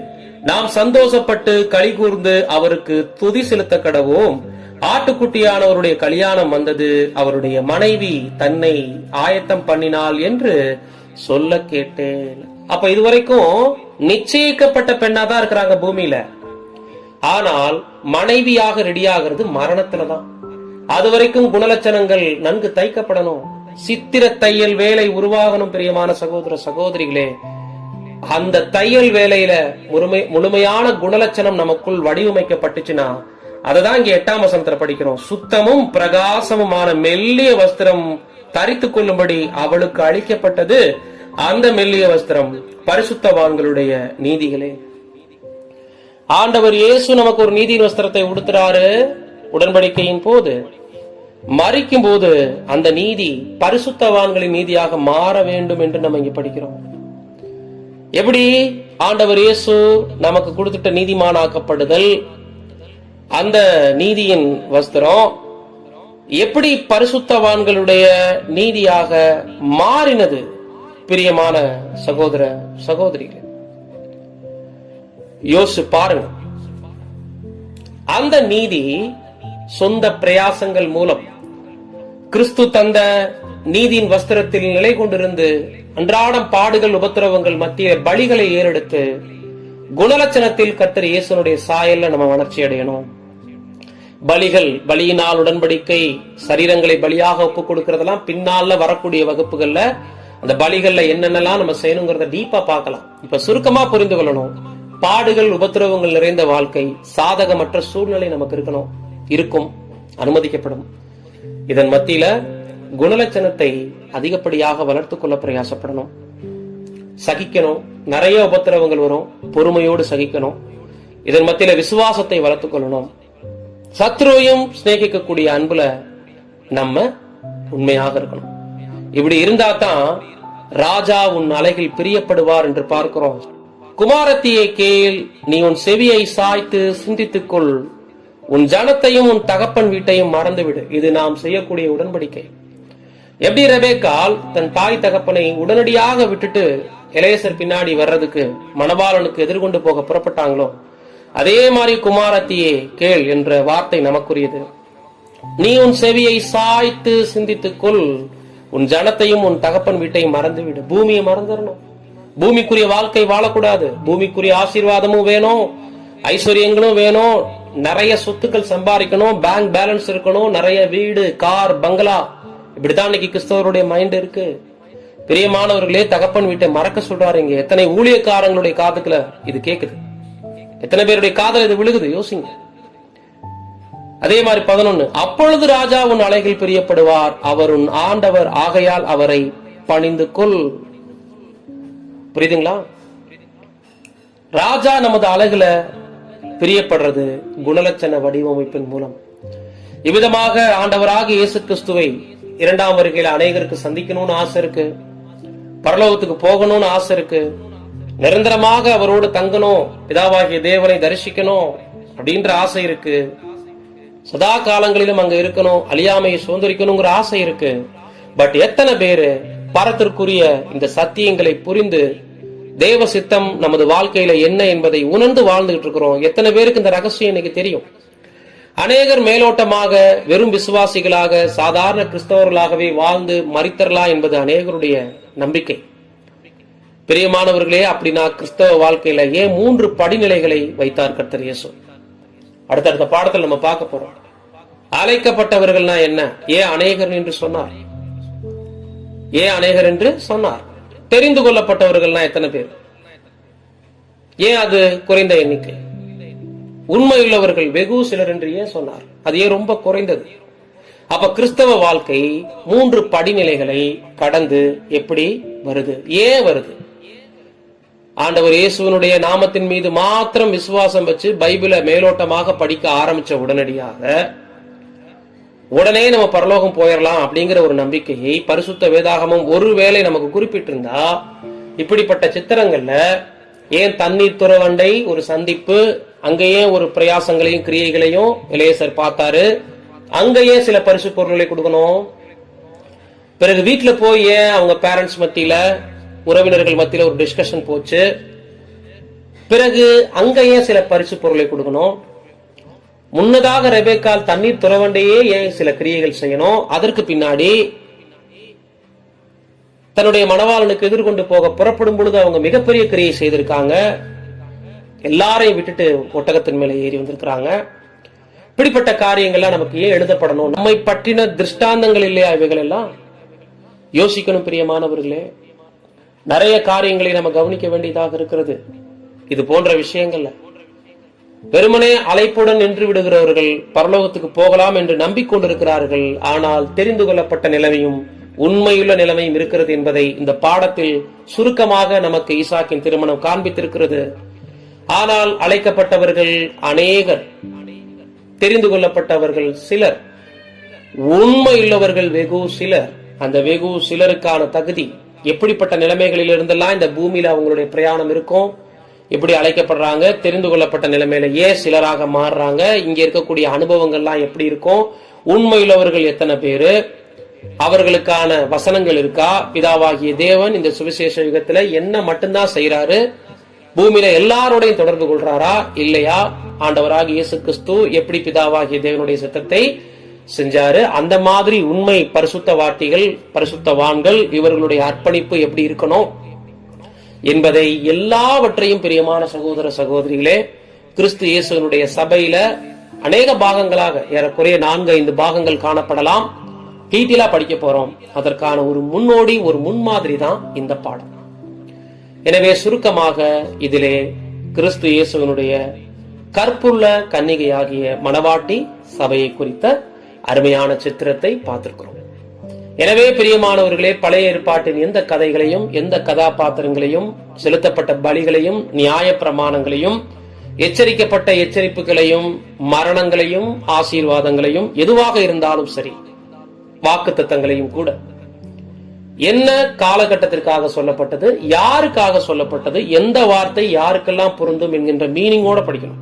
நாம் சந்தோஷப்பட்டு களி கூர்ந்து அவருக்கு துதி செலுத்த கடவோம். ஆட்டுக்குட்டியானவருடைய கல்யாணம் வந்தது, அவருடைய மனைவி தன்னை ஆயத்தம் பண்ணினாள் என்று சொல்ல கேட்டேன். அப்ப இதுவரைக்கும் நிச்சயிக்கப்பட்ட பெண்ணா தான் இருக்கிறாங்க பூமியில. ஆனால் மனைவியாக ரெடியாகிறது மரணத்துலதான். அது வரைக்கும் குணலட்சணங்கள் நன்கு தைக்கப்படணும். சித்திர தையல் வேலை உருவாகணும். பிரியமான சகோதர சகோதரிகளே, அந்த தையல் வேலையில முழுமையான குணலட்சணம் நமக்குள் வடிவமைக்கப்பட்டுச்சுன்னா, அததான் இங்க 8ஆம் வசனத்துல படிக்கிறோம். சுத்தமும் பிரகாசமுமான மெல்லிய வஸ்திரம் தரித்துக் கொள்ளும்படி அவளுக்கு அளிக்கப்பட்டது. அந்த மெல்லிய வஸ்திரம் பரிசுத்தவான்களுடைய நீதிகளே. ஆண்டவர் இயேசு நமக்கு ஒரு நீதியின் வஸ்திரத்தை உடுத்துறாரு. உடன்படிக்கையின் போது மரிக்கும் போது அந்த நீதி பரிசுத்தவான்களின் நீதியாக மாற வேண்டும் என்று நம்ம இங்க படிக்கிறோம். எப்படி ஆண்டவர் இயேசு நமக்கு கொடுத்துட்ட நீதிமானாக்கப்படுதல், அந்த நீதியின் வஸ்திரம் எப்படி பரிசுத்தவான்களுடைய நீதியாக மாறினது? பிரியமான சகோதர சகோதரிகள், யோசிச்சு பாருங்க. அந்த நீதி சொந்த பிரயாசங்கள் மூலம் கிறிஸ்து தந்த நீதியின் வஸ்திரத்தில் நிலை கொண்டிருந்து அன்றாடம் பாடுகள், உபத்திரவங்கள் மத்திய பலிகளை ஏறெடுத்து குணலட்சணத்தில் கர்த்தர் இயேசுனுடைய சாயல்ல நம்ம வளர்ச்சி அடையணும். பலிகள், பலியினால் உடன்படிக்கை, சரீரங்களை பலியாக ஒப்பு கொடுக்கறதெல்லாம் பின்னால வரக்கூடிய வகுப்புகள்ல அந்த பலிகள்ல என்னென்னலாம் நம்ம செய்யணுங்கிறத டீப்பா பார்க்கலாம். இப்ப சுருக்கமா புரிந்து கொள்ளணும். பாடுகள், உபத்திரவங்கள் நிறைந்த வாழ்க்கை, சாதகமற்ற சூழ்நிலை நமக்கு இருக்கும், அனுமதிக்கப்படும். இதன் மத்தியில குணலட்சணத்தை அதிகப்படியாக வளர்த்து கொள்ள பிரயாசப்படணும். சகிக்கணும். நிறைய உபத்திரவங்கள் வரும், பொறுமையோடு சகிக்கணும். இதன் மத்தியில விசுவாசத்தை வளர்த்துக் கொள்ளணும். சத்ருவையும் சிநேகிக்கக்கூடிய அன்புல நம்ம உண்மையாக இருக்கணும். இப்படி இருந்தா தான் ராஜா உன் அலைகள் பிரியப்படுவார் என்று பார்க்கிறோம். குமாரத்தியை கேள், நீ உன் செவியை சாய்த்து சிந்தித்துக்கொள், உன் ஜனத்தையும் உன் தகப்பன் வீட்டையும் மறந்துவிடு. இது நாம் செய்யக்கூடிய உடன்படிக்கை. எப்படி ரெபெக்காள் தன் தாய் தகப்பனை உடனடியாக விட்டுட்டு எலேசர் பின்னாடி வர்றதுக்கு மணவாளனுக்கு எதிர்கொண்டு போக புறப்பட்டாங்களோ, அதே மாதிரி குமாரத்தியே கேள் என்ற வார்த்தை நமக்குரியது. நீ உன் செவியை சாய்த்து சிந்தித்துக்கொள், உன் ஜனத்தையும் உன் தகப்பன் வீட்டையும் மறந்துவிடு. பூமியை மறந்துடணும். பூமிக்குரிய வாழ்க்கை வாழக்கூடாது. பூமிக்குரிய ஆசீர்வாதமும் வேணும், ஐஸ்வர்யங்களும் வேணும், நிறைய சொத்துக்கள் சம்பாதிக்கணும், பேங்க் பேலன்ஸ் இருக்கணும், நிறைய வீடு, கார், பங்களா. இப்படித்தான் இன்னைக்கு கிறிஸ்தவருடைய மைண்ட் இருக்கு. பிரியமானவர்களே, தகப்பன் வீட்டை மறக்க சொல்றாரு. இங்க எத்தனை ஊழியக்காரங்களுடைய காதுக்குள்ள இது கேக்குது, எத்தனை பேருடைய காதல் இது விழுகுது, யோசிங்க. அதே மாதிரி 11, அப்பொழுது ராஜா உன் அலைகள் பிரியப்படுவார், அவர் உன் ஆண்டவர் ஆகையால் அவரை பணிந்து கொள். புரியுதுங்களா? ராஜா நமது அழகுல பிரியப்படுறது குணலட்சண வடிவமைப்பின் மூலம். இவ்விதமாக ஆண்டவராக இயேசு கிறிஸ்துவை இரண்டாம் வருகையில அநேகருக்கு சந்திக்கணும்னு ஆசை இருக்கு, பரலோகத்துக்கு போகணும்னு ஆசை இருக்கு, நிரந்தரமாக அவரோடு தங்கணும், பிதாவாகிய தேவனை தரிசிக்கணும் அப்படின்ற ஆசை இருக்கு, சதா காலங்களிலும் அங்க இருக்கணும், அழியாமையை சுதந்திரிக்கணுங்கிற ஆசை இருக்கு. பட் எத்தனை பேரு பரத்திற்குரிய இந்த சத்தியங்களை புரிந்து தேவ சித்தம் நமது வாழ்க்கையில என்ன என்பதை உணர்ந்து வாழ்ந்துகிட்டு இருக்கிறோம்? எத்தனை பேருக்கு இந்த ரகசியம் இன்னைக்கு தெரியும்? அநேகர் மேலோட்டமாக வெறும் விசுவாசிகளாக சாதாரண கிறிஸ்தவர்களாகவே வாழ்ந்து மரித்தரலாம் என்பது அநேகருடைய நம்பிக்கை. பிரியமானவர்களே, அப்படின்னா கிறிஸ்தவ வாழ்க்கையில ஏன் 3 படிநிலைகளை வைத்தார் கர்த்தர் இயேசு? அடுத்தடுத்த பாடத்தில் நம்ம பார்க்க போறோம். அழைக்கப்பட்டவர்கள்னா என்ன? ஏன் அநேகர் என்று சொன்னார்? ஏன் அநேகர் என்று சொன்னார்? தெரிந்து கொள்ளப்பட்டவர்கள்னா எத்தனை பேர்? ஏன் அது குறைந்த எண்ணிக்கை? உண்மையுள்ளவர்கள் வெகு சிலர் என்று ஏன் சொன்னார்? அது ஏன் ரொம்ப குறைந்தது? அப்ப கிறிஸ்தவ வாழ்க்கை 3 படிநிலைகளை கடந்து எப்படி வருது? ஏன் வருது? ஆண்டவர் இயேசுவினுடைய நாமத்தின் மீது மாத்திரம் விசுவாசம் வச்சு பைபிளை மேலோட்டமாக படிக்க ஆரம்பிச்ச உடனே நம்ம பரலோகம் போயிடலாம் அப்படிங்கிற ஒரு நம்பிக்கையை பரிசுத்த வேதாகமம் ஒருவேளை நமக்கு குறிப்பிட்டிருந்தா, இப்படிப்பட்ட சித்திரங்கள்ல ஏன் தண்ணீர் துறவண்டை ஒரு சந்திப்பு, அங்கேயே ஒரு பிரயாசங்களையும் கிரியைகளையும் எலேசர் பார்த்தாரு, அங்கேயே சில பரிசு பொருட்களை கொடுக்கணும். பிறகு வீட்டுல போய் ஏன் அவங்க பேரண்ட்ஸ் மத்தியில, உறவினர்கள் மத்தியில ஒரு டிஸ்கஷன் போச்சு, பிறகு அங்கேயே சில பரிசு பொருளை கொடுக்கணும். முன்னதாக ரெபெக்காள் தண்ணீர் துறவண்டையே ஏன் சில கிரியைகள் செய்யணும். அதற்கு பின்னாடி தன்னுடைய மணவாளனுக்கு எதிர்கொண்டு போக புறப்படும் பொழுது அவங்க மிகப்பெரிய கிரியை செய்திருக்காங்க. எல்லாரையும் விட்டுட்டு ஒட்டகத்தின் மேல ஏறி வந்திருக்கிறாங்க. இப்படிப்பட்ட காரியங்கள்லாம் நமக்கு ஏன் எழுதப்படணும்? நம்மை பற்றின திருஷ்டாந்தங்கள் இல்லையா இவைகள் எல்லாம்? யோசிக்கணும் பிரியமானவர்களே. நிறைய காரியங்களை நம்ம கவனிக்க வேண்டியதாக இருக்கிறது. இது போன்ற விஷயங்கள்ல வெறுமனே அழைப்புடன் நின்று விடுகிறவர்கள் பரலோகத்துக்கு போகலாம் என்று நம்பிக்கொண்டிருக்கிறார்கள். ஆனால் தெரிந்து கொள்ளப்பட்ட நிலைமையும் உண்மையுள்ள நிலைமையும் இருக்கிறது என்பதை இந்த பாடத்தில் சுருக்கமாக நமக்கு ஈசாக்கின் திருமணம் காண்பித்திருக்கிறது. ஆனால் அழைக்கப்பட்டவர்கள் அநேகர், தெரிந்து கொள்ளப்பட்டவர்கள் சிலர், உண்மையுள்ளவர்கள் வெகு சிலர். அந்த வெகு சிலருக்கான தகுதி எப்படிப்பட்ட நிலைமைகளில் இருந்தெல்லாம் இந்த பூமியில அவங்களுடைய பிரயாணம் இருக்கும், எப்படி அழைக்கப்படுறாங்க, தெரிந்து கொள்ளப்பட்ட நிலைமையில ஏன் சிலராக மாறுறாங்க, இங்க இருக்கக்கூடிய அனுபவங்கள்லாம் எப்படி இருக்கும், உண்மையுள்ளவர்கள் எத்தனை பேரு, அவர்களுக்கான வசனங்கள் இருக்கா, பிதாவாகிய தேவன் இந்த சுவிசேஷ யுகத்துல என்ன மட்டும்தான் செய்யறாரு, பூமியில எல்லாரோடையும் தொடர்பு கொள்றாரா இல்லையா, ஆண்டவராக இயேசு கிறிஸ்து எப்படி பிதாவாகிய தேவனுடைய சித்தத்தை செஞ்சாரு, அந்த மாதிரி உண்மை பரிசுத்தவாட்டிகள் பரிசுத்தவான்கள் இவர்களுடைய அர்ப்பணிப்பு எப்படி இருக்கணும் என்பதை எல்லாவற்றையும் பிரியமான சகோதர சகோதரிகளே, கிறிஸ்து இயேசுனுடைய சபையில அநேக பாகங்களாக ஏறக்குறைய 4-5 பாகங்கள் காணப்படலாம். டீட்டெயிலா படிக்க போறோம். அதற்கான ஒரு முன்னோடி, ஒரு முன்மாதிரி தான் இந்த பாடம். எனவே சுருக்கமாக இதிலே கிறிஸ்து இயேசுவினுடைய கற்புள்ள கன்னிகையாகிய மணவாட்டி சபையை குறித்த அருமையான சித்திரத்தை பார்த்திருக்கிறோம். எனவே பிரியமானவர்களே, பழைய ஏற்பாட்டின் எந்த கதைகளையும், எந்த கதாபாத்திரங்களையும், செலுத்தப்பட்ட பலிகளையும், நியாய பிரமாணங்களையும், எச்சரிக்கப்பட்ட எச்சரிப்புகளையும், மரணங்களையும், ஆசீர்வாதங்களையும், எதுவாக இருந்தாலும் சரி, வாக்குத்தத்தங்களையும் கூட, என்ன காலகட்டத்திற்காக சொல்லப்பட்டது, யாருக்காக சொல்லப்பட்டது, எந்த வார்த்தை யாருக்கெல்லாம் பொருந்தும் என்கின்ற மீனிங்கோட படிக்கணும்.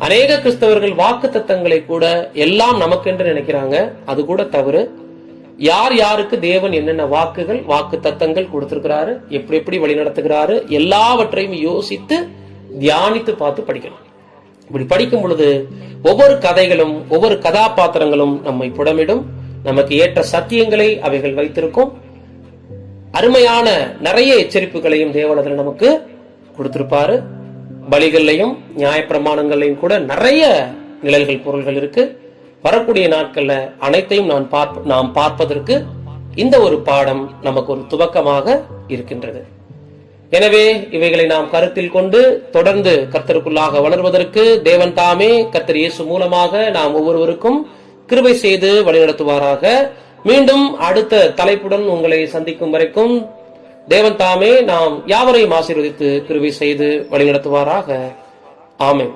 அநேக கிறிஸ்தவர்கள் வாக்கு தத்தங்களை கூட எல்லாம் நமக்கென்று நினைக்கிறாங்க. அது கூட தவறு. யார் யாருக்கு தேவன் என்னென்ன வாக்கு தத்தங்கள் கொடுத்திருக்கிறாரு, எப்படி எப்படி வழி நடத்துகிறாரு, எல்லாவற்றையும் யோசித்து தியானித்து பார்த்து படிக்கணும். இப்படி படிக்கும் பொழுது ஒவ்வொரு கதைகளும் ஒவ்வொரு கதாபாத்திரங்களும் நம்மை புடமிடும். நமக்கு ஏற்ற சத்தியங்களை அவைகள் வைத்திருக்கும். அருமையான நிறைய எச்சரிப்புகளையும் தேவனத்தில் நமக்கு கொடுத்திருப்பாரு. பலிகள்லையும் நியாயப்பிரமாணங்களையும் கூட நிறைய நிழல்கள் பொருள்கள் இருக்கு. வரக்கூடிய நாட்கள்ல அனைத்தையும் நாம் பார்ப்பதற்கு இந்த ஒரு பாடம் நமக்கு ஒரு துவக்கமாக இருக்கின்றது. எனவே இவைகளை நாம் கருத்தில் கொண்டு தொடர்ந்து கர்த்தருக்குள்ளாக வளர்வதற்கு தேவன் தாமே கர்த்தர் இயேசு மூலமாக நாம் ஒவ்வொருவருக்கும் கிருபை செய்து வழிநடத்துவாராக. மீண்டும் அடுத்த தலைப்புடன் உங்களை சந்திக்கும் வரைக்கும் தேவன் தாமே நாம் யாவரையும் ஆசீர்வதித்து கிருபை செய்து வழிநடத்துவாராக. ஆமென்.